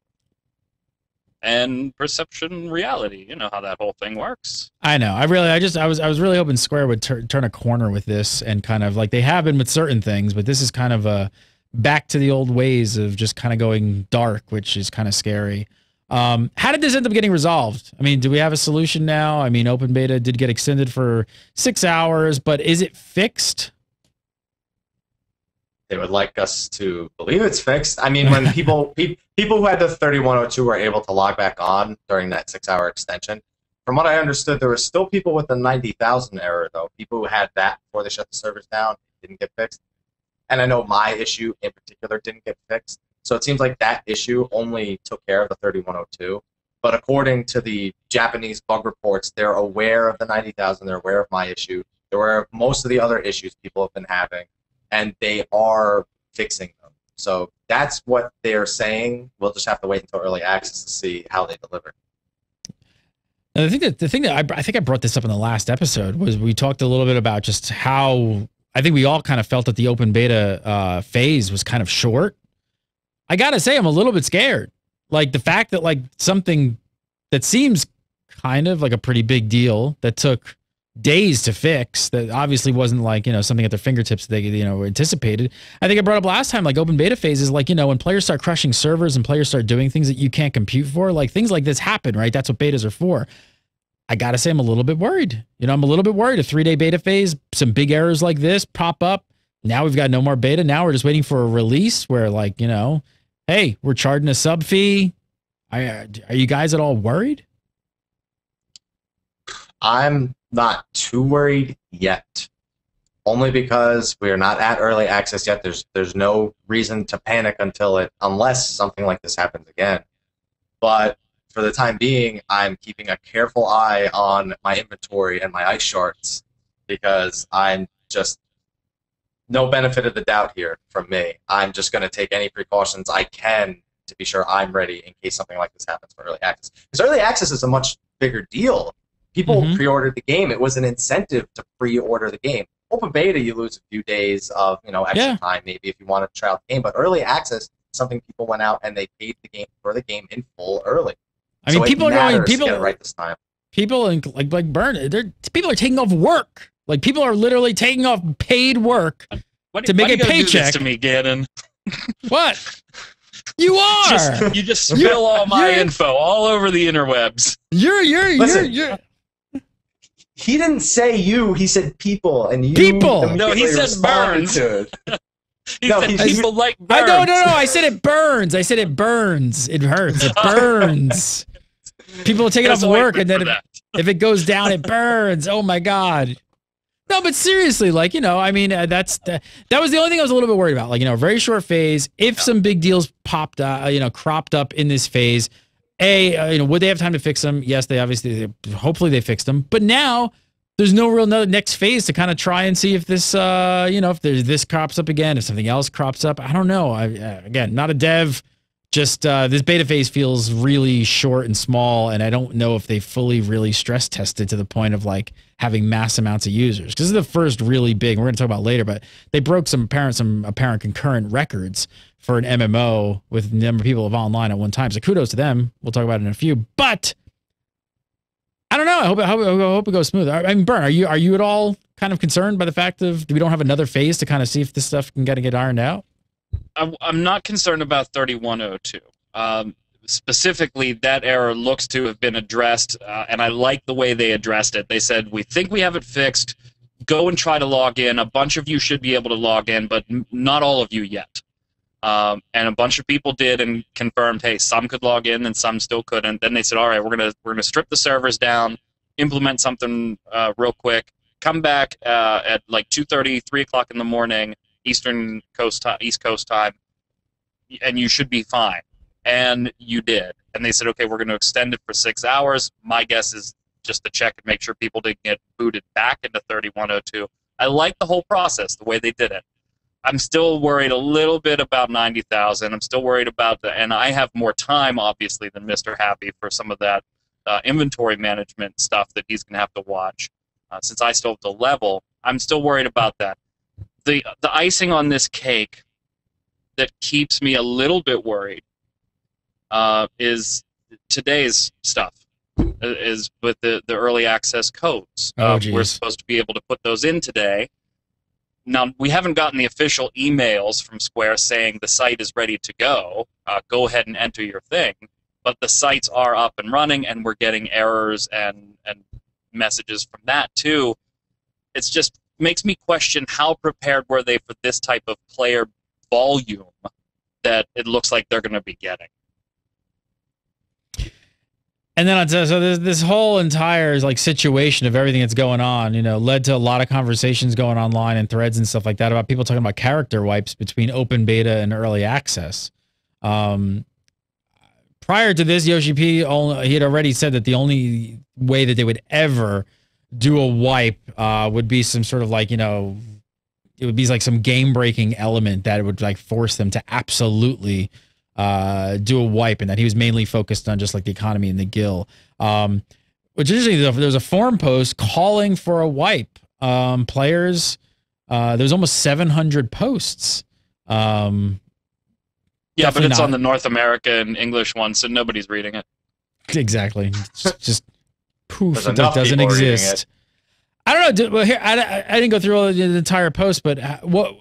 And perception, reality. You know how that whole thing works.
I know. I was really hoping Square would turn a corner with this and kind of like they have been with certain things, but this is kind of a back to the old ways of just kind of going dark, which is kind of scary. How did this end up getting resolved? I mean, do we have a solution now? I mean, open beta did get extended for 6 hours, but is it fixed?
They would like us to believe it's fixed. I mean, when people who had the 3102 were able to log back on during that 6-hour extension, from what I understood, there were still people with the 90,000 error, though. People who had that before they shut the servers down didn't get fixed. And I know my issue in particular didn't get fixed. So it seems like that issue only took care of the 3102. But according to the Japanese bug reports, they're aware of the 90,000. They're aware of my issue. They're aware of most of the other issues people have been having. And they are fixing them. So that's what they're saying. We'll just have to wait until early access to see how they deliver.
Now, the thing that I think I brought this up in the last episode was we talked a little bit about just how I think we all kind of felt that the open beta phase was kind of short. I gotta say, I'm a little bit scared. Like the fact that like something that seems kind of like a pretty big deal that took days to fix, that obviously wasn't like, you know, something at their fingertips that they, you know, anticipated. I think I brought up last time, like open beta phases, like, you know, when players start crushing servers and players start doing things that you can't compute for, like things like this happen, right? That's what betas are for. I gotta say, I'm a little bit worried. You know, I'm a little bit worried. A 3-day beta phase, some big errors like this pop up. Now we've got no more beta. Now we're just waiting for a release where, like, you know, hey, we're charging a sub fee. Are you guys at all worried?
I'm not too worried yet, only because we are not at early access yet. There's no reason to panic unless something like this happens again. But for the time being, I'm keeping a careful eye on my inventory and my ice shards because I'm just no benefit of the doubt here from me. I'm just going to take any precautions I can to be sure I'm ready in case something like this happens for early access. Because early access is a much bigger deal. People pre-ordered the game. It was an incentive to pre-order the game. Open beta, you lose a few days of extra time maybe if you want to try out the game. But early access, something people went out and they paid the game for the game in full early.
I mean,
so
people are going. People
to get it right this time.
People like burn. People are taking off work. Like people are literally taking off paid work to make a paycheck.
Do this to me, Gannon?
What? You are.
You just spill all my info all over the interwebs.
You're.
He didn't say you. He said people, and you.
People.
No, he said Burns. He said people like Burns.
No. I said it burns. I said it burns. It hurts. It burns. People take it off work, and then if it goes down, it burns. Oh my god. No, but seriously, like, you know, I mean, that was the only thing I was a little bit worried about. Like, you know, very short phase. If some big deals cropped up in this phase, would they have time to fix them? Yes, hopefully they fixed them. But now there's no real next phase to kind of try and see if this, if this crops up again, if something else crops up. I don't know. Again, not a dev, just this beta phase feels really short and small, and I don't know if they fully really stress tested to the point of like having mass amounts of users. Because this is the first really big, we're going to talk about later, but they broke some apparent concurrent records for an MMO with the number of people of online at one time. So kudos to them. We'll talk about it in a few. But I don't know. I hope it goes smooth. I mean, Burn, are you at all kind of concerned by the fact of we don't have another phase to kind of see if this stuff can get ironed out?
I'm not concerned about 3102. Specifically, that error looks to have been addressed, and I like the way they addressed it. They said, we think we have it fixed. Go and try to log in. A bunch of you should be able to log in, but not all of you yet. And a bunch of people did and confirmed, hey, some could log in and some still couldn't. Then they said, all right, we're gonna strip the servers down, implement something real quick, come back at like 2:30, 3 o'clock in the morning, East Coast time, and you should be fine. And you did. And they said, okay, we're going to extend it for 6 hours. My guess is just to check and make sure people didn't get booted back into 3102. I like the whole process, the way they did it. I'm still worried a little bit about 90,000. I'm still worried about and I have more time, obviously, than Mr. Happy for some of that inventory management stuff that he's going to have to watch. Since I still have to level, I'm still worried about that. The icing on this cake that keeps me a little bit worried is today's stuff, is with the early access codes. We're supposed to be able to put those in today. Now, we haven't gotten the official emails from Square saying the site is ready to go. Go ahead and enter your thing. But the sites are up and running, and we're getting errors and messages from that, too. It's just makes me question how prepared were they for this type of player volume that it looks like they're going to be getting.
And then so this whole entire like situation of everything that's going on, led to a lot of conversations going online and threads and stuff like that about people talking about character wipes between open beta and early access. Prior to this, Yoshi P, he had already said that the only way that they would ever do a wipe would be some sort of like, it would be like some game-breaking element that would like force them to absolutely do a wipe, and that he was mainly focused on just like the economy and the guild. Which is interesting, there was a forum post calling for a wipe. Players, there was almost 700 posts.
Yeah, but it's on the North American English one, so nobody's reading it.
Exactly. Just poof, it doesn't exist. I don't know. Well, here I didn't go through all the entire post, but what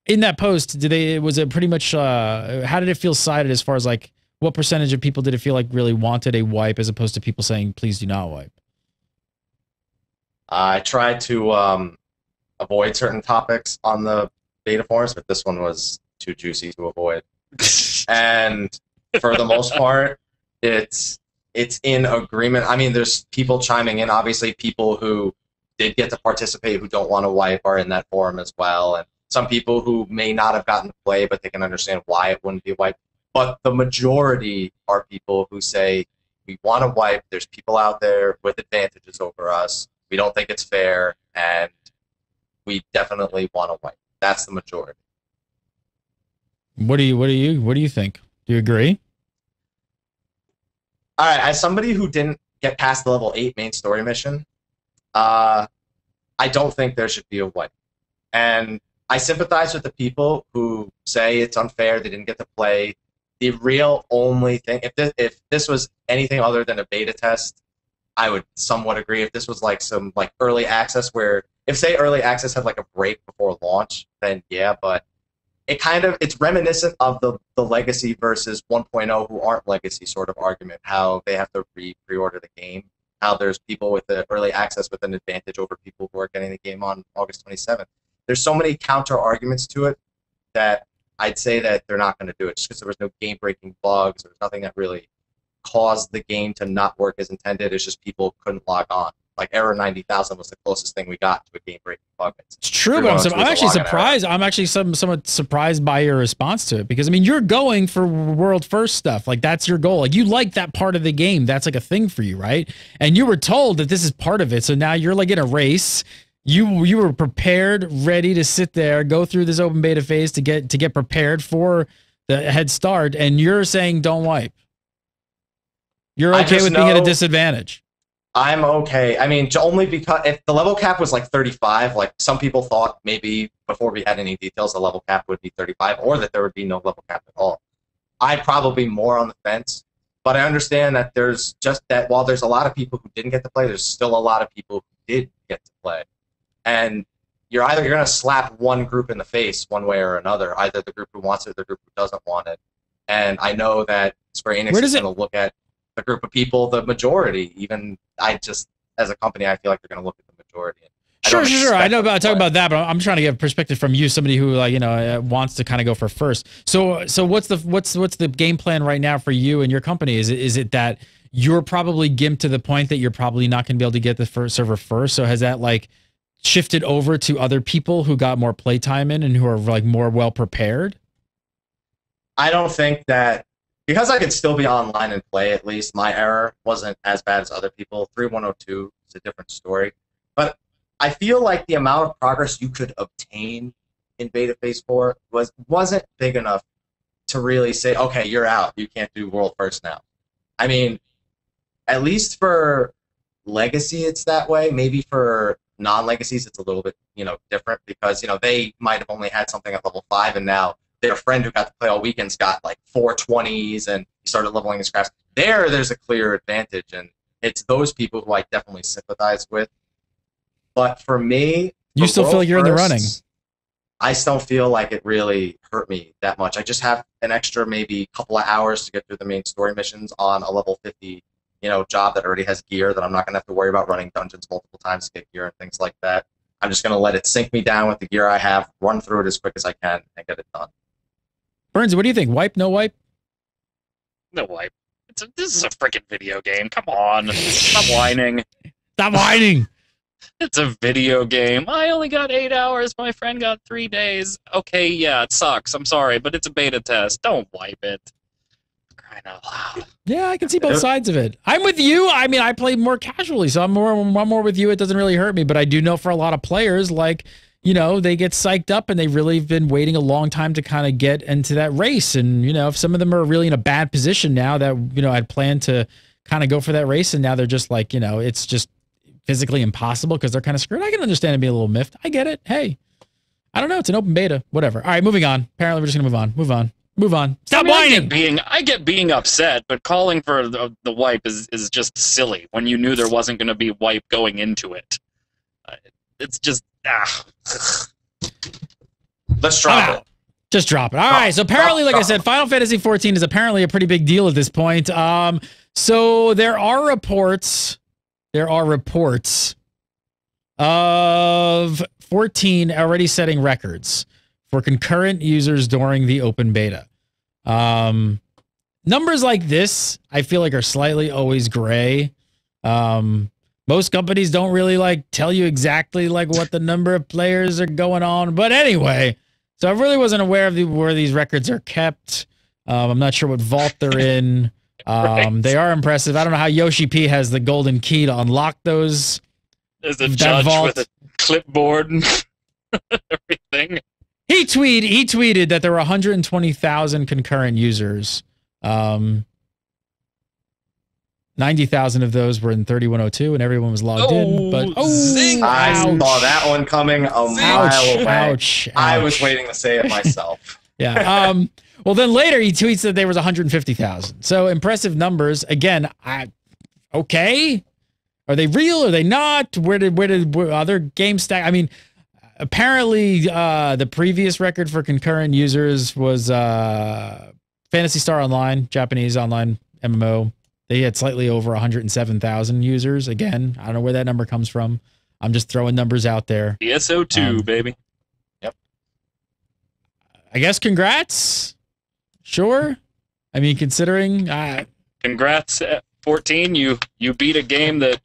in that post was it pretty much? How did it feel sided as far as like what percentage of people did it feel like really wanted a wipe as opposed to people saying please do not wipe?
I tried to avoid certain topics on the beta forums, but this one was too juicy to avoid. And for the most part, it's in agreement. I mean, there's people chiming in. Obviously, people who did get to participate who don't want to wipe are in that forum as well. And some people who may not have gotten to play, but they can understand why it wouldn't be wiped. But the majority are people who say, we want to wipe. There's people out there with advantages over us. We don't think it's fair, and we definitely want to wipe. That's the majority.
What do you think? Do you agree?
All right, as somebody who didn't get past the level 8 main story mission, I don't think there should be a wipe. And I sympathize with the people who say it's unfair, they didn't get to play. The real only thing, if this was anything other than a beta test, I would somewhat agree. If this was like some like early access where, if say early access had like a break before launch, then yeah, but it's reminiscent of the legacy versus 1.0 who aren't legacy sort of argument, how they have to pre-order the game, how there's people with the early access with an advantage over people who are getting the game on August 27th. There's so many counter arguments to it that I'd say that they're not going to do it just because there was no game-breaking bugs. There's nothing that really caused the game to not work as intended. It's just people couldn't log on. Like error 90,000 was the closest thing we got to a game-breaking bug.
It's true, but I'm actually surprised. I'm actually somewhat surprised by your response to it because I mean you're going for world first stuff. Like that's your goal. Like you like that part of the game. That's like a thing for you, right? And you were told that this is part of it. So now you're like in a race. You were prepared, ready to sit there, go through this open beta phase to get prepared for the head start, and you're saying don't wipe. You're
I
okay
just
with being at a
know-
disadvantage.
I'm okay. I mean, only because if the level cap was like 35, like some people thought maybe before we had any details, the level cap would be 35, or that there would be no level cap at all. I'd probably be more on the fence, but I understand that there's just that while there's a lot of people who didn't get to play, there's still a lot of people who did get to play. And you're going to slap one group in the face one way or another, either the group who wants it or the group who doesn't want it. And I know that Square Enix is going to look at the group of people, the majority. Even as a company, I feel like they're going to look at the majority.
Sure. I know about talking about that, but I'm trying to get a perspective from you, somebody who wants to kind of go for first. So what's the game plan right now for you and your company? Is it that you're probably gimped to the point that you're probably not going to be able to get the first server first? So has that like shifted over to other people who got more playtime in and who are like more well prepared?
I don't think that. Because I could still be online and play, at least, my error wasn't as bad as other people. 3102 is a different story. But I feel like the amount of progress you could obtain in Beta Phase 4 wasn't big enough to really say, okay, you're out. You can't do World First now. I mean, at least for Legacy, it's that way. Maybe for non-Legacies, it's a little bit, different because, they might have only had something at level 5 and now their friend who got to play all weekend's got like 420s and he started leveling his crafts. There's a clear advantage, and it's those people who I definitely sympathize with. But for me,
you still feel like you're in the running.
I still feel like it really hurt me that much. I just have an extra maybe couple of hours to get through the main story missions on a level 50, job that already has gear that I'm not going to have to worry about running dungeons multiple times to get gear and things like that. I'm just going to let it sink me down with the gear I have, run through it as quick as I can, and get it done.
Burns, what do you think? Wipe? No wipe?
No wipe. This is a freaking video game. Come on. Stop whining.
Stop whining.
It's a video game. I only got 8 hours. My friend got 3 days. Okay, yeah, it sucks. I'm sorry, but it's a beta test. Don't wipe it. Crying out loud.
Yeah, I can see both sides of it. I'm with you. I mean, I play more casually, so I'm more with you. It doesn't really hurt me, but I do know for a lot of players, like, they get psyched up and they really have been waiting a long time to kind of get into that race. And, if some of them are really in a bad position now that, I'd planned to kind of go for that race and now they're just like, it's just physically impossible because they're kind of screwed. I can understand it being a little miffed. I get it. Hey, I don't know. It's an open beta. Whatever. All right, moving on. Apparently we're just going to move on. Stop whining.
I get being upset, but calling for the wipe is just silly when you knew there wasn't going to be wipe going into it. It's just,
Let's drop it.
Just drop it. All right. So apparently, like I said, Final Fantasy XIV is apparently a pretty big deal at this point. So there are reports of 14 already setting records for concurrent users during the open beta. Numbers like this, I feel like, are slightly always gray. Most companies don't really like tell you exactly like what the number of players are going on. But anyway, so I really wasn't aware of where these records are kept. I'm not sure what vault they're in.
Right.
They are impressive. I don't know how Yoshi P has the golden key to unlock those.
There's a judge with a clipboard and everything.
He tweeted that there were 120,000 concurrent users. 90,000 of those were in 3102 and everyone was logged in. But
I saw that one coming a mile away.
Ouch.
I was waiting to say it myself.
Yeah. Well, then later he tweets that there was 150,000. So impressive numbers. Again, okay. Are they real? Are they not? Where other games stack? I mean, apparently the previous record for concurrent users was Phantasy Star Online, Japanese online MMO. They had slightly over 107,000 users. Again, I don't know where that number comes from. I'm just throwing numbers out there.
ESO2, baby.
Yep.
I guess congrats. Sure. I mean, considering...
Congrats at 14. You beat a game that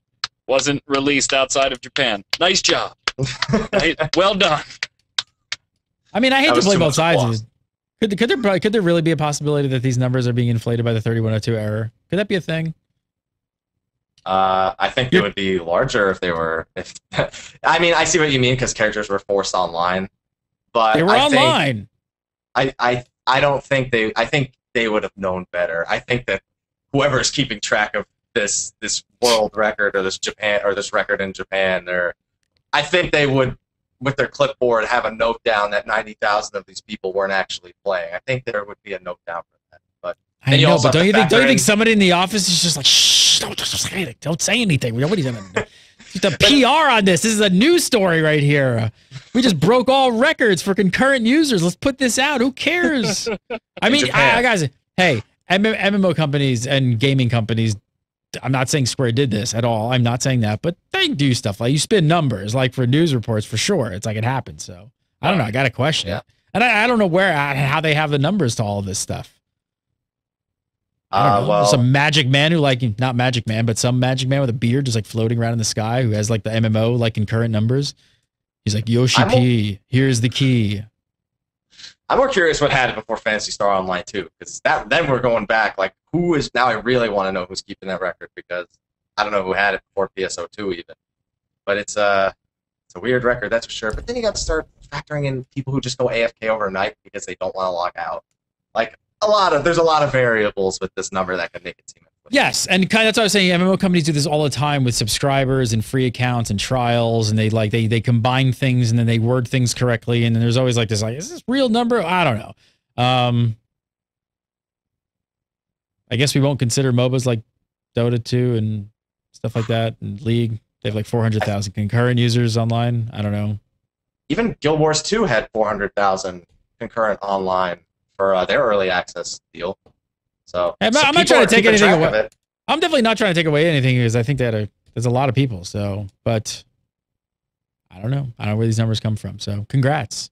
wasn't released outside of Japan. Nice job. Well done.
I mean, I hate to play both sides. Could there really be a possibility that these numbers are being inflated by the 3102 error? Could that be a thing?
I think it would be larger if they were. I mean, I see what you mean because characters were forced online, but
they were online.
I I don't think they. I think they would have known better. I think that whoever's keeping track of this world record or this record in Japan, I think they would, with their clipboard, have a note down that 90,000 of these people weren't actually playing. I think there would be a note down for that. But
I know, but don't you think somebody in the office is just like, shh, don't say anything. Nobody's gonna just a PR on this. This is a news story right here. We just broke all records for concurrent users. Let's put this out. Who cares? I mean, guys, hey, MMO companies and gaming companies, I'm not saying Square did this at all. I'm not saying that, but they do stuff like you spin numbers, like for news reports for sure. It's like it happens. So I don't know. I got a question.
Yeah.
And I don't know how they have the numbers to all of this stuff. Well, some magic man who not magic man, but some magic man with a beard just like floating around in the sky who has like the MMO like concurrent numbers. He's like, Yoshi P, here's the key.
I'm more curious what had it before Phantasy Star Online 2, because then we're going back, like, who is, now I really want to know who's keeping that record, because I don't know who had it before PSO2 even. But it's a weird record, that's for sure. But then you got to start factoring in people who just go AFK overnight because they don't want to log out. Like, there's a lot of variables with this number that could make it seem.
Yes, and that's what I was saying. MMO companies do this all the time with subscribers and free accounts and trials, and they combine things and then they word things correctly, and then there's always like this, like, is this real number? I don't know. I guess we won't consider MOBAs like Dota 2 and stuff like that, and League. They have like 400,000 concurrent users online. I don't know. Even
Guild Wars 2 had 400,000 concurrent online for their early access deal. So
I'm not trying to take anything away. I'm definitely not trying to take away anything because I think that there's a lot of people. So, but I don't know. I don't know where these numbers come from. So, congrats.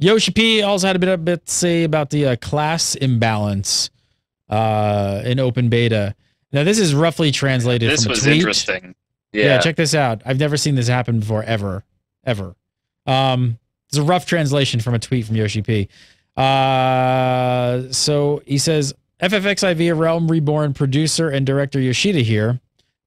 Yoshi P also had a bit to say about the class imbalance in open beta. Now, this is roughly translated from a tweet. This was interesting. Yeah, check this out. I've never seen this happen before, ever. It's a rough translation from a tweet from Yoshi P. So he says, FFXIV Realm Reborn producer and director Yoshida here.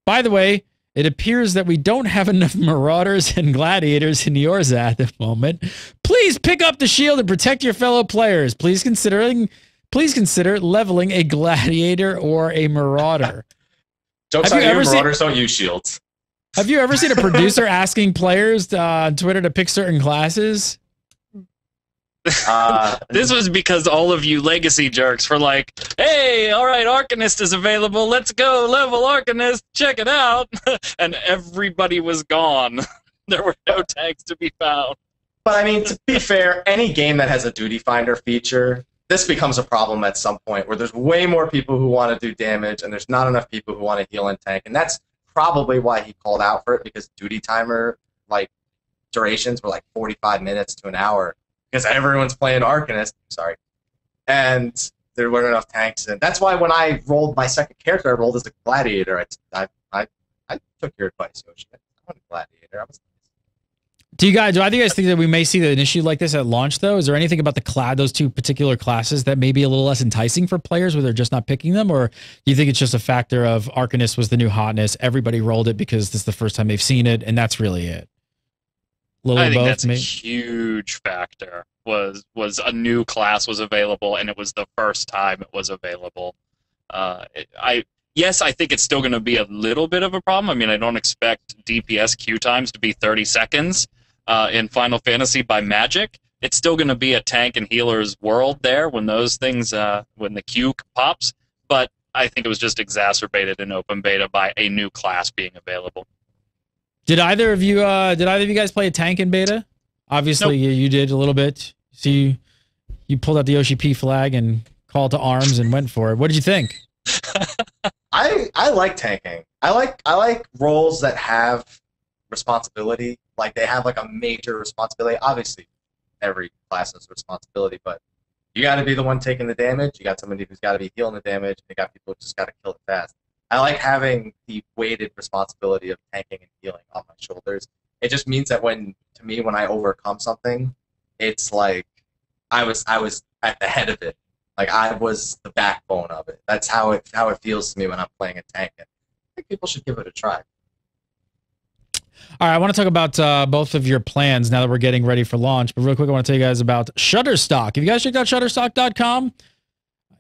By the way, it appears that we don't have enough marauders and gladiators in Eorzea at the moment. Please pick up the shield and protect your fellow players. Please consider leveling a gladiator or a marauder.
Joke's on you, marauders don't use shields.
Have you ever seen a producer asking players on Twitter to pick certain classes?
This was because all of you legacy jerks were like, hey, all right, Arcanist is available. Let's go level Arcanist. Check it out. And everybody was gone. There were no tags to be found.
But I mean, to be fair, any game that has a duty finder feature, this becomes a problem at some point where there's way more people who want to do damage and there's not enough people who want to heal and tank. And that's probably why he called out for it, because duty timer durations were like 45 minutes to an hour. Because everyone's playing Arcanist, and there weren't enough tanks, and that's why when I rolled my second character, I rolled as a gladiator. I took your advice, Yoshi. I want a gladiator.
Do either of you guys think that we may see an issue like this at launch, though? Is there anything about those two particular classes that may be a little less enticing for players, where they're just not picking them, or do you think it's just a factor of Arcanist was the new hotness, everybody rolled it because this is the first time they've seen it, and that's really it?
I think that's a huge factor. Was a new class was available, and it was the first time it was available. Yes, I think it's still going to be a little bit of a problem. I mean, I don't expect DPS queue times to be 30 seconds in Final Fantasy by magic. It's still going to be a tank and healer's world there when those things, when the queue pops. But I think it was just exacerbated in open beta by a new class being available.
Did either of you guys play a tank in beta? Obviously, nope. You did a little bit. See, you pulled out the Yoshi P flag and called to arms and went for it. What did you think?
I like tanking. I like roles that have responsibility. Like they have like a major responsibility. Obviously, every class has responsibility, but you got to be the one taking the damage. You got somebody who's got to be healing the damage. You got people who just got to kill it fast. I like having the weighted responsibility of tanking and healing on my shoulders. It just means that when I overcome something, it's like I was at the head of it. Like I was the backbone of it. That's how it feels to me when I'm playing a tank. And I think people should give it a try.
All right, I want to talk about both of your plans now that we're getting ready for launch. But real quick, I want to tell you guys about Shutterstock. Have you guys checked out Shutterstock.com?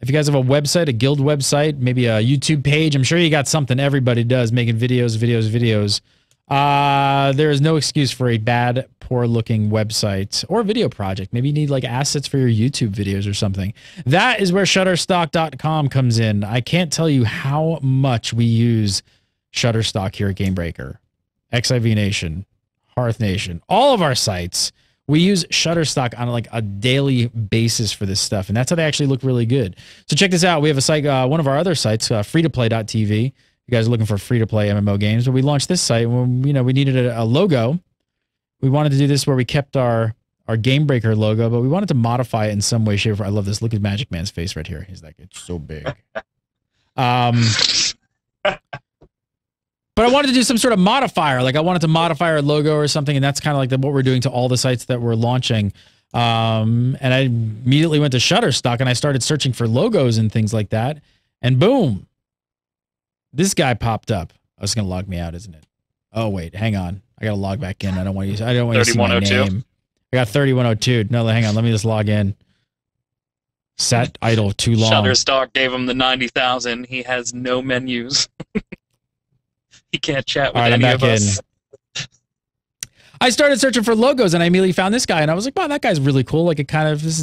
If you guys have a website, a guild website, maybe a YouTube page, I'm sure you got something everybody does, making videos. There is no excuse for a bad, poor-looking website or video project. Maybe you need like assets for your YouTube videos or something. That is where Shutterstock.com comes in. I can't tell you how much we use Shutterstock here at Gamebreaker, XIV Nation, Hearth Nation, all of our sites. We use Shutterstock on like a daily basis for this stuff, and that's how they actually look really good. So check this out. We have a site, one of our other sites, freetoplay.tv. You guys are looking for free-to-play MMO games, but we launched this site when we needed a logo. We wanted to do this where we kept our Gamebreaker logo, but we wanted to modify it in some way, shape, or form. I love this. Look at Magic Man's face right here. He's like, it's so big. But I wanted to do some sort of modifier. Like I wanted to modify our logo or something, and that's kind of like what we're doing to all the sites that we're launching. And I immediately went to Shutterstock and I started searching for logos and things like that. And boom, this guy popped up. Oh, it's gonna log me out, isn't it? Oh wait, hang on. I gotta log back in. I don't want to use. I don't want to see my name. I got 3102. No, hang on. Let me just log in. Sat idle too long.
Shutterstock gave him the 90,000. He has no menus. He can't chat with any of us.
I started searching for logos and I immediately found this guy and I was like, wow, that guy's really cool. Like it kind of, this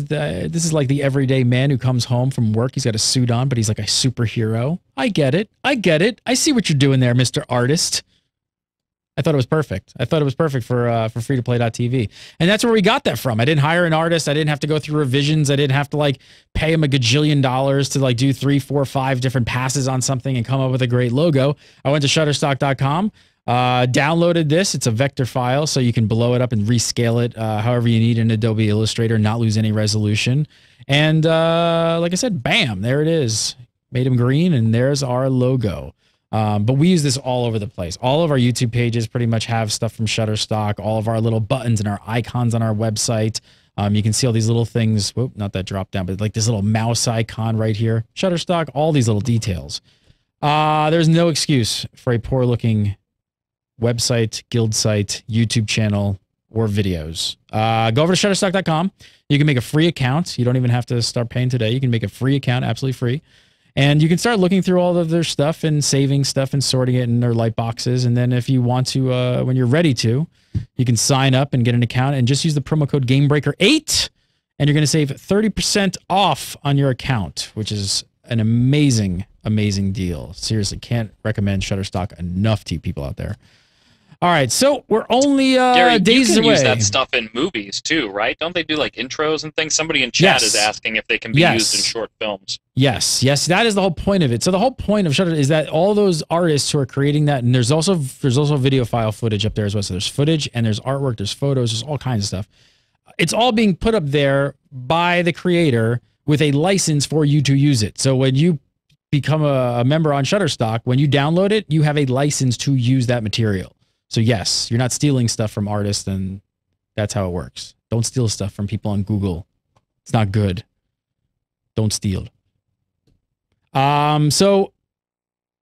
is like the everyday man who comes home from work. He's got a suit on, but he's like a superhero. I get it. I see what you're doing there, Mr. Artist. I thought it was perfect. I thought it was perfect for freetoplay.tv. And that's where we got that from. I didn't hire an artist. I didn't have to go through revisions. I didn't have to like pay him a gajillion dollars to like do 3, 4, 5 different passes on something and come up with a great logo. I went to shutterstock.com, downloaded this. It's a vector file, so you can blow it up and rescale it however you need in Adobe Illustrator, not lose any resolution. And like I said, bam, there it is. Made him green, and there's our logo. But we use this all over the place. All of our YouTube pages pretty much have stuff from Shutterstock. All of our little buttons and our icons on our website. You can see all these little things. Whoop, not that drop down, but like this little mouse icon right here. Shutterstock, all these little details. There's no excuse for a poor looking website, guild site, YouTube channel, or videos. Go over to shutterstock.com. You can make a free account. You don't even have to start paying today. You can make a free account, absolutely free. And you can start looking through all of their stuff and saving stuff and sorting it in their light boxes. And then if you want to, when you're ready to, you can sign up and get an account and just use the promo code GameBreaker8, and you're going to save 30% off on your account, which is an amazing, amazing deal. Seriously, can't recommend Shutterstock enough to you people out there. All right, so we're only
Gary,
days
you can
away.
Use that stuff in movies too, right? Don't they do like intros and things? Somebody in chat is asking if they can be used in short films.
Yes, that is the whole point of it. So the whole point of Shutter is that all those artists who are creating that, and there's also video file footage up there as well. So there's footage and there's artwork, there's photos, there's all kinds of stuff. It's all being put up there by the creator with a license for you to use it. So when you become a member on Shutterstock, when you download it, you have a license to use that material. So yes, you're not stealing stuff from artists, and that's how it works. Don't steal stuff from people on Google. It's not good. Don't steal. So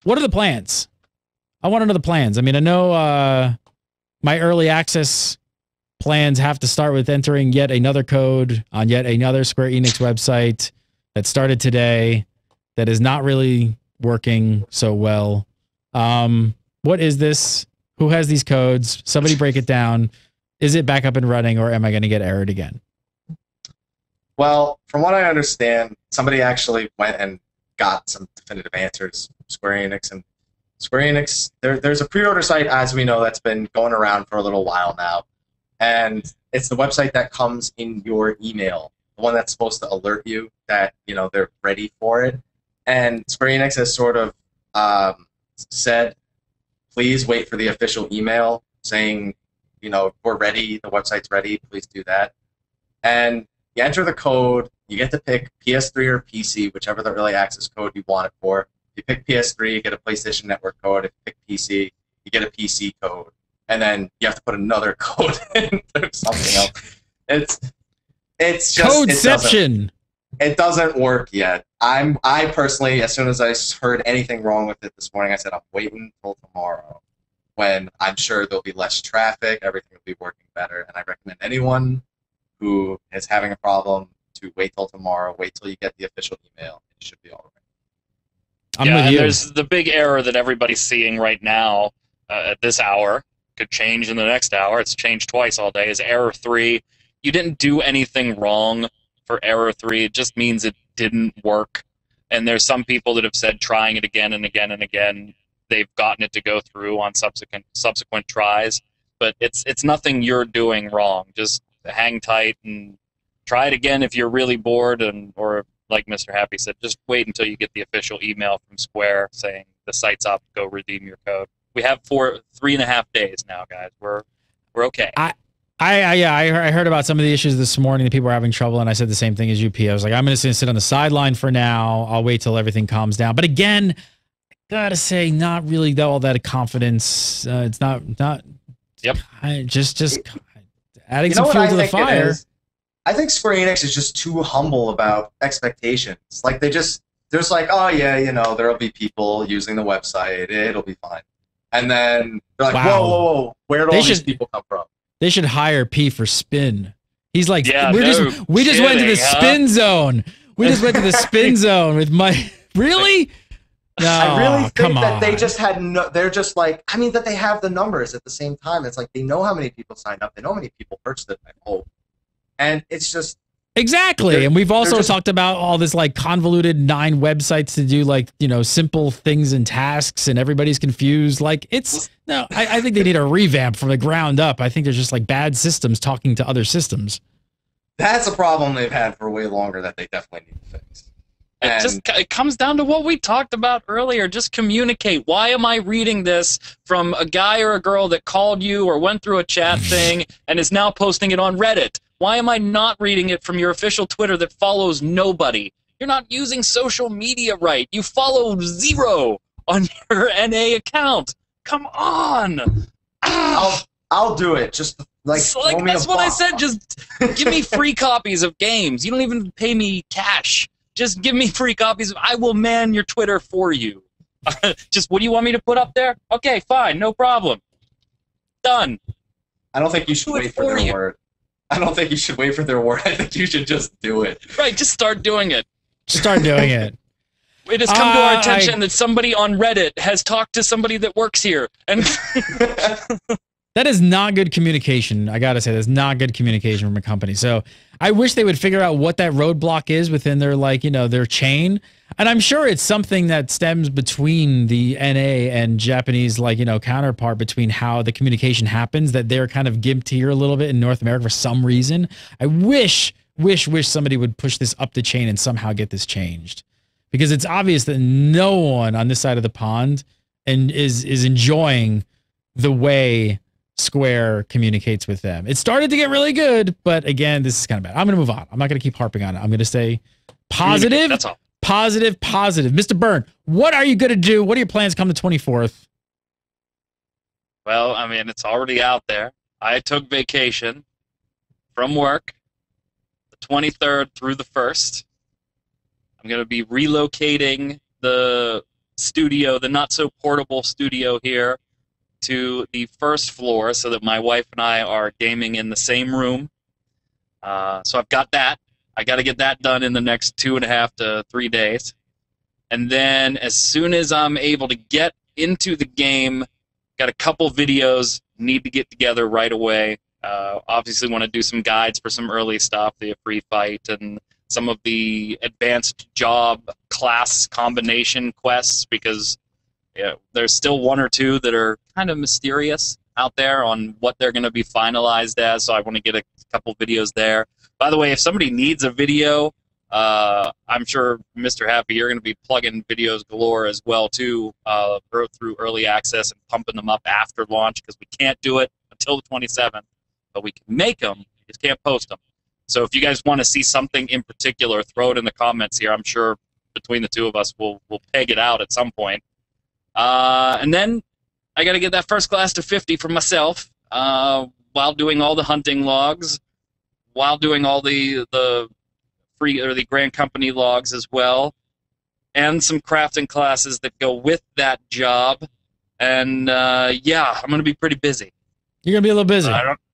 what are the plans? I want to know the plans. I mean, I know my early access plans have to start with entering yet another code on yet another Square Enix website that started today that is not really working so well. What is this? Who has these codes? Somebody break it down. Is it back up and running, or am I going to get errored again?
Well, from what I understand, somebody actually went and got some definitive answers from Square Enix. And Square Enix, there's a pre-order site, as we know, that's been going around for a little while now. And it's the website that comes in your email, the one that's supposed to alert you that, you know, they're ready for it. And Square Enix has sort of said, please wait for the official email saying, you know, we're ready, the website's ready, please do that. And you enter the code, you get to pick PS3 or PC, whichever the early access code you want it for. If you pick PS3, you get a PlayStation Network code. If you pick PC, you get a PC code. And then you have to put another code in or something else. It's just
Codeception.
It doesn't work yet. I personally, as soon as I heard anything wrong with it this morning, I said, I'm waiting until tomorrow. when I'm sure there'll be less traffic, everything will be working better. And I recommend anyone who is having a problem to wait till tomorrow, wait till you get the official email. It should be all right.
And there's the big error that everybody's seeing right now at this hour. Could change in the next hour. It's changed twice all day. Is error 3. You didn't do anything wrong for error 3. It just means it didn't work. And there's some people that have said trying it again and again and again, they've gotten it to go through on subsequent tries. But it's nothing you're doing wrong. Just hang tight and try it again if you're really bored, or like Mr. Happy said, just wait until you get the official email from Square saying the site's up, go redeem your code. We have 3.5 days now, guys. We're okay.
I heard about some of the issues this morning that people were having trouble, and I said the same thing as UP. I was like, I'm just going to sit on the sideline for now. I'll wait till everything calms down. But again, gotta say, not really all that confidence. It's not.
Yep.
Just adding some fuel to the fire.
I think Square Enix is just too humble about expectations. Like they're like, oh yeah, there'll be people using the website. It'll be fine. And then they're like, whoa, where do all these people come from?
They should hire P for spin. He's like,
yeah,
we just went to the spin zone. We just went to the spin zone with my really. No,
I really think that they just had they're just like, I mean, that they have the numbers at the same time. It's like they know how many people signed up. They know how many people purchased it, I hope. And it's just
exactly. And we've also talked about all this like convoluted 9 websites to do like, simple things and tasks, and everybody's confused. Like I think they need a revamp from the ground up. I think there's just like bad systems talking to other systems.
That's a problem they've had for way longer that they definitely need to fix.
It comes down to what we talked about earlier. Just communicate. Why am I reading this from a guy or a girl that called you or went through a chat thing and is now posting it on Reddit? Why am I not reading it from your official Twitter that follows nobody? You're not using social media right. You follow 0 on your NA account. Come on.
I'll do it. Just
that's what I said. Just give me free copies of games. You don't even pay me cash. Just give me free copies. I will man your Twitter for you. Just what do you want me to put up there? Okay, fine, no problem. Done.
I don't think you should wait for their word. I don't think you should wait for their word. I think you should just do it.
Right, just start doing it.
Start doing it.
It has come to our attention that somebody on Reddit has talked to somebody that works here. And
that is not good communication. I got to say, that's not good communication from a company. So I wish they would figure out what that roadblock is within their, their chain. And I'm sure it's something that stems between the NA and Japanese, counterpart, between how the communication happens, that they're kind of gimped here a little bit in North America for some reason. I wish somebody would push this up the chain and somehow get this changed, because it's obvious that no one on this side of the pond is enjoying the way Square communicates with them. It started to get really good, but again, this is kind of bad. I'm going to move on. I'm not going to keep harping on it. I'm going to stay positive.
That's all.
Positive. Mr. Byrne, what are you going to do? What are your plans come the 24th?
Well, I mean, it's already out there. I took vacation from work the 23rd through the 1st. I'm going to be relocating the studio, the not-so-portable studio here, to the first floor so that my wife and I are gaming in the same room. So I've got that. I got to get that done in the next 2.5 to 3 days. And then as soon as I'm able to get into the game, got a couple videos need to get together right away. Obviously want to do some guides for some early stuff, the free fight, and some of the advanced job class combination quests, because there's still 1 or 2 that are kind of mysterious out there on what they're going to be finalized as, so I want to get a couple videos there. By the way, if somebody needs a video, I'm sure, Mr. Happy, you're going to be plugging videos galore as well, too, through early access and pumping them up after launch, because we can't do it until the 27th, but we can make them, we just can't post them. So if you guys want to see something in particular, throw it in the comments here. I'm sure between the two of us, we'll peg it out at some point. And then I got to get that first class to 50 for myself, while doing all the hunting logs, while doing all the free or the Grand Company logs as well, and some crafting classes that go with that job. And yeah, I'm gonna be pretty busy.
You're gonna be a little busy.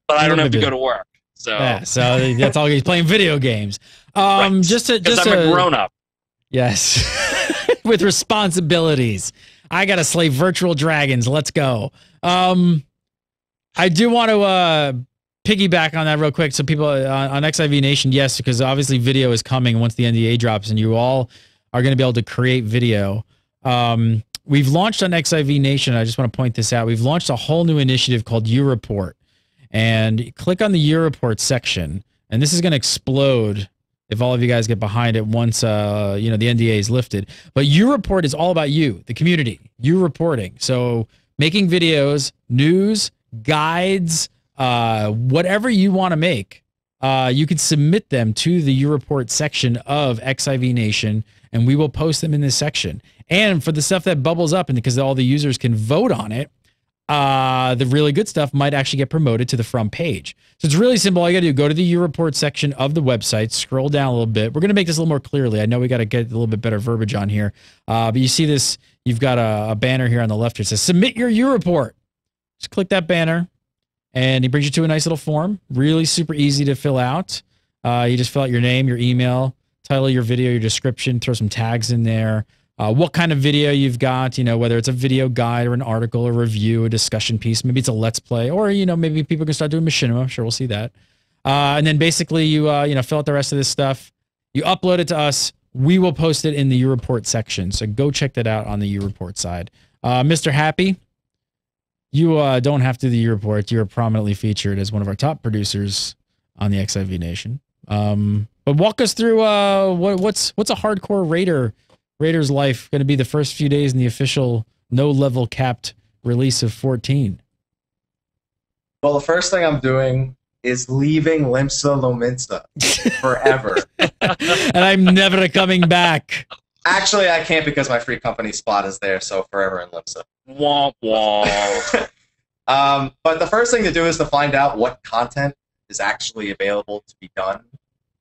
But I don't have to go to work. So
yeah, so that's all he's playing video games.
Right.
Just
I'm a grown up.
Yes. With responsibilities. I gotta slay virtual dragons. Let's go. I do want to piggyback on that real quick. So people on XIV Nation, yes, because obviously video is coming once the NDA drops, and you all are going to be able to create video. We've launched on XIV Nation. I just want to point this out. We've launched a whole new initiative called UReport, and click on the UReport section, and this is going to explode if all of you guys get behind it once the NDA is lifted. But UReport is all about you, the community, you reporting. So making videos, news, guides, whatever you want to make, you can submit them to the UReport section of XIV Nation, and we will post them in this section. And for the stuff that bubbles up, and because all the users can vote on it, the really good stuff might actually get promoted to the front page. So it's really simple. All you got to do, go to the UReport section of the website, scroll down a little bit. We're going to make this a little more clearly. I know we got to get a little bit better verbiage on here. But you see this, you've got a banner here on the left here. It says, submit your UReport. Just click that banner, and it brings you to a nice little form. Really super easy to fill out. You just fill out your name, your email, title of your video, your description, throw some tags in there. What kind of video you've got, whether it's a video guide or an article or review, a discussion piece, maybe it's a let's play, or, maybe people can start doing machinima. I'm sure we'll see that. And then basically you fill out the rest of this stuff. You upload it to us. We will post it in the UReport section. So go check that out on the UReport side. Mr. Happy, you don't have to do the UReport. You're prominently featured as one of our top producers on the XIV Nation. But walk us through what's a hardcore Raider's life going to be the first few days in the official no level capped release of 14.
Well, the first thing I'm doing is leaving Limsa Lominsa forever.
And I'm never coming back.
Actually, I can't because my free company spot is there, so forever in Limsa.
Womp womp.
But the first thing to do is to find out what content is actually available to be done.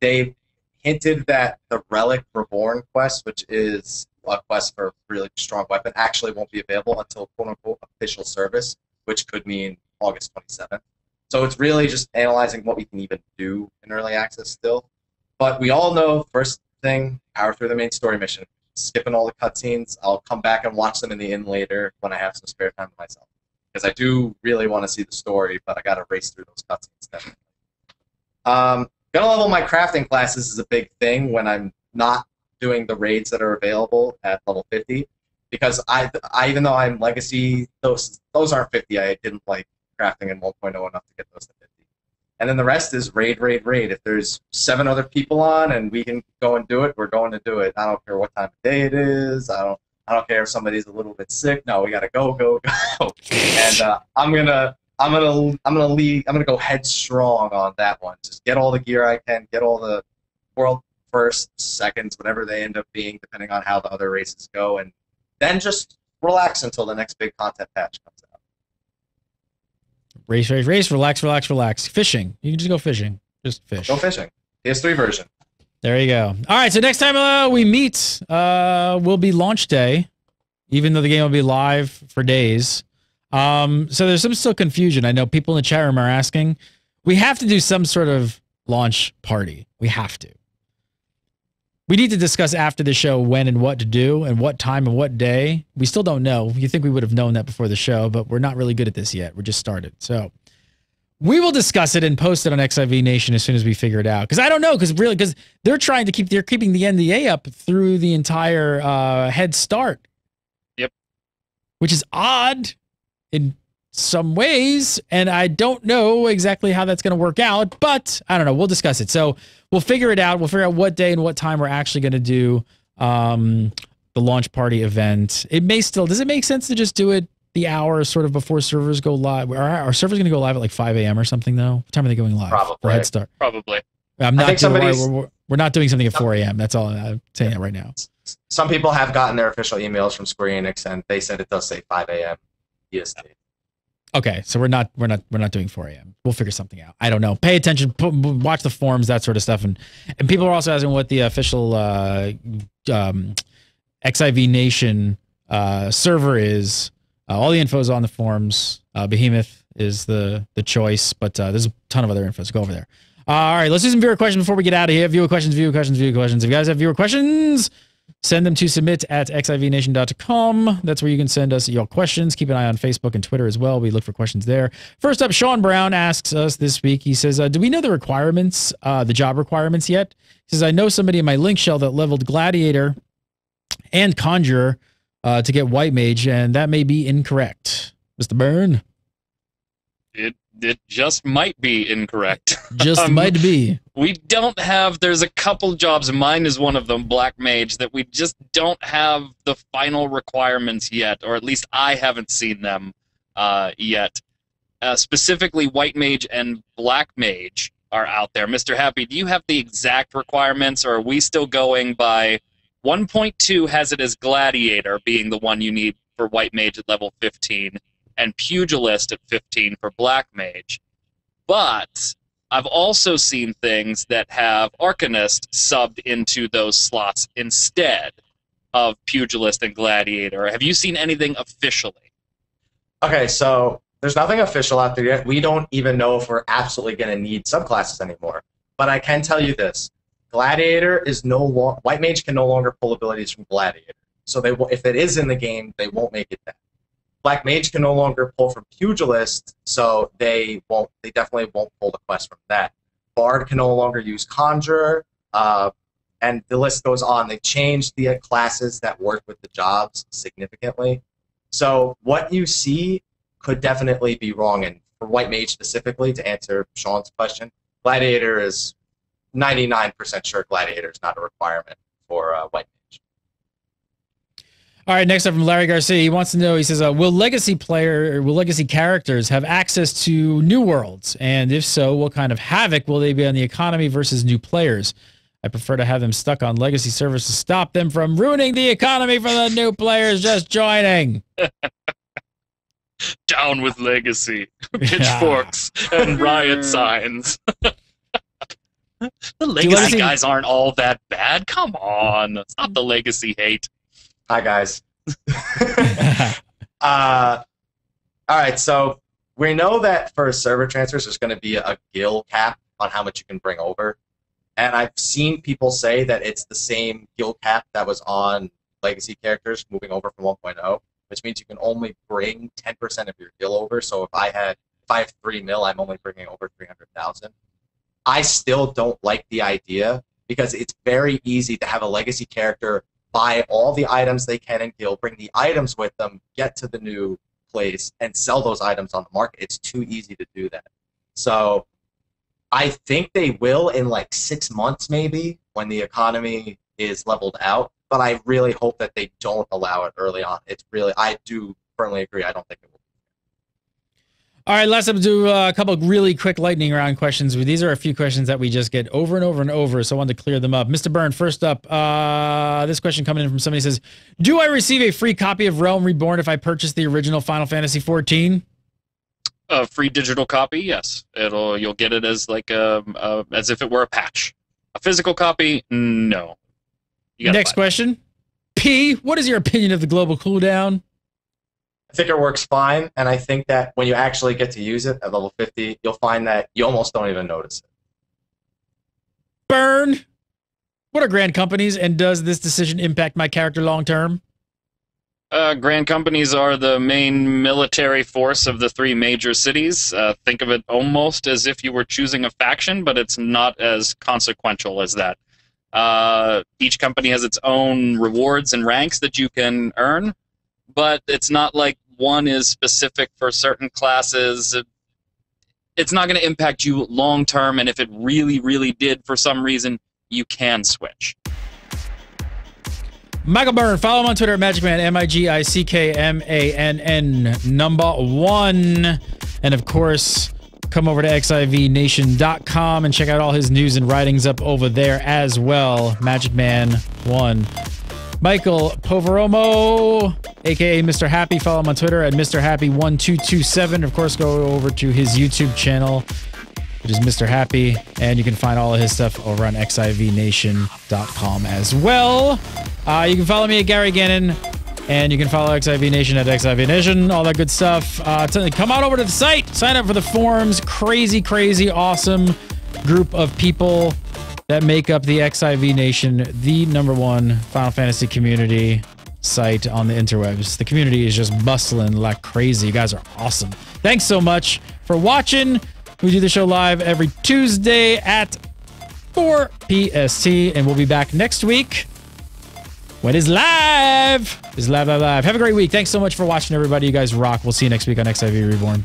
They hinted that the Relic Reborn quest, which is a quest for a really strong weapon, actually won't be available until quote-unquote official service, which could mean August 27th. So it's really just analyzing what we can even do in early access still. But we all know, first thing, power through the main story mission. Skipping all the cutscenes. I'll come back and watch them in the inn later when I have some spare time to myself. Because I do really want to see the story, but I got to race through those cutscenes definitely. Gonna level my crafting classes is a big thing when I'm not doing the raids that are available at level 50, because I even though I'm legacy, those aren't 50. I didn't like crafting in 1.0 enough to get those to 50. And then the rest is raid. If there's 7 other people on and we can go and do it, we're going to do it. I don't care what time of day it is. I don't care if somebody's a little bit sick. No, we gotta go. And I'm gonna go headstrong on that one. Just get all the gear I can, get all the world first, seconds, whatever they end up being, depending on how the other races go, and then just relax until the next big content patch comes out.
Race, relax. Fishing. You can just go fishing. Just fish.
Go fishing. PS3 version.
There you go. All right, so next time we meet will be launch day, even though the game will be live for days. So there's some still confusion. I know people in the chat room are asking. We have to do some sort of launch party. We have to. We need to discuss after the show when and what to do and what time and what day. We still don't know. You think we would have known that before the show, but we're not really good at this yet. We're just started. So we will discuss it and post it on XIV Nation as soon as we figure it out. Because I don't know, because they're keeping the NDA up through the entire head start.
Yep.
Which is odd in some ways, and I don't know exactly how that's going to work out, but I don't know. We'll discuss it. So we'll figure it out. We'll figure out what day and what time we're actually going to do the launch party event. Does it make sense to just do it the hour sort of before servers go live? Are servers going to go live at like 5 a.m. or something though? What time are they going live?
Probably.
For Head Start?
Probably.
We're not doing something at 4 a.m. That's all I'm saying that right now.
Some people have gotten their official emails from Square Enix, and they said it does say 5 a.m. EST.
Okay, so we're not doing 4 a.m. We'll figure something out. I don't know. Pay attention, watch the forums, that sort of stuff, and people are also asking what the official XIV Nation server is All the info is on the forums. Behemoth is the choice, but there's a ton of other info, so go over there. All right, let's do some viewer questions before we get out of here. Viewer questions. If you guys have viewer questions, send them to submit@xivnation.com. That's where you can send us your questions. Keep an eye on Facebook and Twitter as well. We look for questions there. First up, Sean Brown asks us this week. He says, do we know the requirements, the job requirements yet? He says, I know somebody in my link shell that leveled Gladiator and Conjurer to get White Mage, and that may be incorrect. Mr. Byrne?
It just might be incorrect.
Just might be.
We don't have, there's a couple jobs, mine is one of them, Black Mage, that we just don't have the final requirements yet, or at least I haven't seen them yet. Specifically, White Mage and Black Mage are out there. Mr. Happy, do you have the exact requirements, or are we still going by 1.2 has it as Gladiator being the one you need for White Mage at level 15, and Pugilist at 15 for Black Mage. But I've also seen things that have Arcanist subbed into those slots instead of Pugilist and Gladiator. Have you seen anything officially?
Okay, so there's nothing official out there yet. We don't even know if we're absolutely going to need subclasses anymore. But I can tell you this. Gladiator is no longer... White Mage can no longer pull abilities from Gladiator. So they will, if it is in the game, they won't make it that. Black Mage can no longer pull from Pugilist, so they definitely won't pull the quest from that. Bard can no longer use Conjurer, and the list goes on. They changed the classes that work with the jobs significantly. So what you see could definitely be wrong. And for White Mage specifically, to answer Sean's question, Gladiator is 99% sure Gladiator is not a requirement for White Mage.
All right, next up from Larry Garcia. He wants to know, he says, will legacy characters have access to new worlds? And if so, what kind of havoc will they be on the economy versus new players? I prefer to have them stuck on legacy servers to stop them from ruining the economy for the new players just joining.
Down with legacy. Pitchforks and riot signs. The legacy guys aren't all that bad. Come on. Stop the legacy hate.
Hi, guys. All right, so we know that for server transfers, there's going to be a guild cap on how much you can bring over. And I've seen people say that it's the same guild cap that was on legacy characters moving over from 1.0, which means you can only bring 10% of your guild over. So if I have 3 mil, I'm only bringing over 300,000. I still don't like the idea because it's very easy to have a legacy character buy all the items they can in guild, bring the items with them, get to the new place, and sell those items on the market. It's too easy to do that. So I think they will in like 6 months maybe when the economy is leveled out, but I really hope that they don't allow it early on. I do firmly agree. I don't think it will.
All right, let's do a couple of really quick lightning round questions. These are a few questions that we just get over and over and over, so I wanted to clear them up. Mr. Byrne, first up, this question coming in from somebody says, do I receive a free copy of Realm Reborn if I purchase the original Final Fantasy XIV?
A free digital copy, yes. You'll get it as like as if it were a patch. A physical copy, no.
Next question. P, what is your opinion of the global cooldown?
I think it works fine, and I think that when you actually get to use it at level 50, you'll find that you almost don't even notice it.
Burn! What are Grand Companies, and does this decision impact my character long term?
Grand Companies are the main military force of the 3 major cities. Think of it almost as if you were choosing a faction, but it's not as consequential as that. Each company has its own rewards and ranks that you can earn, but it's not like one is specific for certain classes. It's not going to impact you long term, and if it really, really did for some reason, you can switch.
Michael Byrne, follow him on Twitter at MagicMan, MIGICKMANN, number 1. And of course, come over to xivnation.com and check out all his news and writings up over there as well. MagicMan1. Michael Poveromo, aka Mr. Happy, follow him on Twitter at MrHappy1227. Of course, go over to his YouTube channel, which is Mr. Happy, and you can find all of his stuff over on xivnation.com as well. You can follow me at Gary Gannon And you can follow XIV Nation at XIV Nation, all that good stuff. Come on over to the site, sign up for the forums. Crazy, crazy, awesome group of people that make up the XIV Nation, the #1 Final Fantasy community site on the interwebs. The community is just bustling like crazy. You guys are awesome. Thanks so much for watching. We do the show live every Tuesday at 4 PST, and we'll be back next week when it's live. It's live. Have a great week. Thanks so much for watching, everybody. You guys rock. We'll see you next week on XIV Reborn.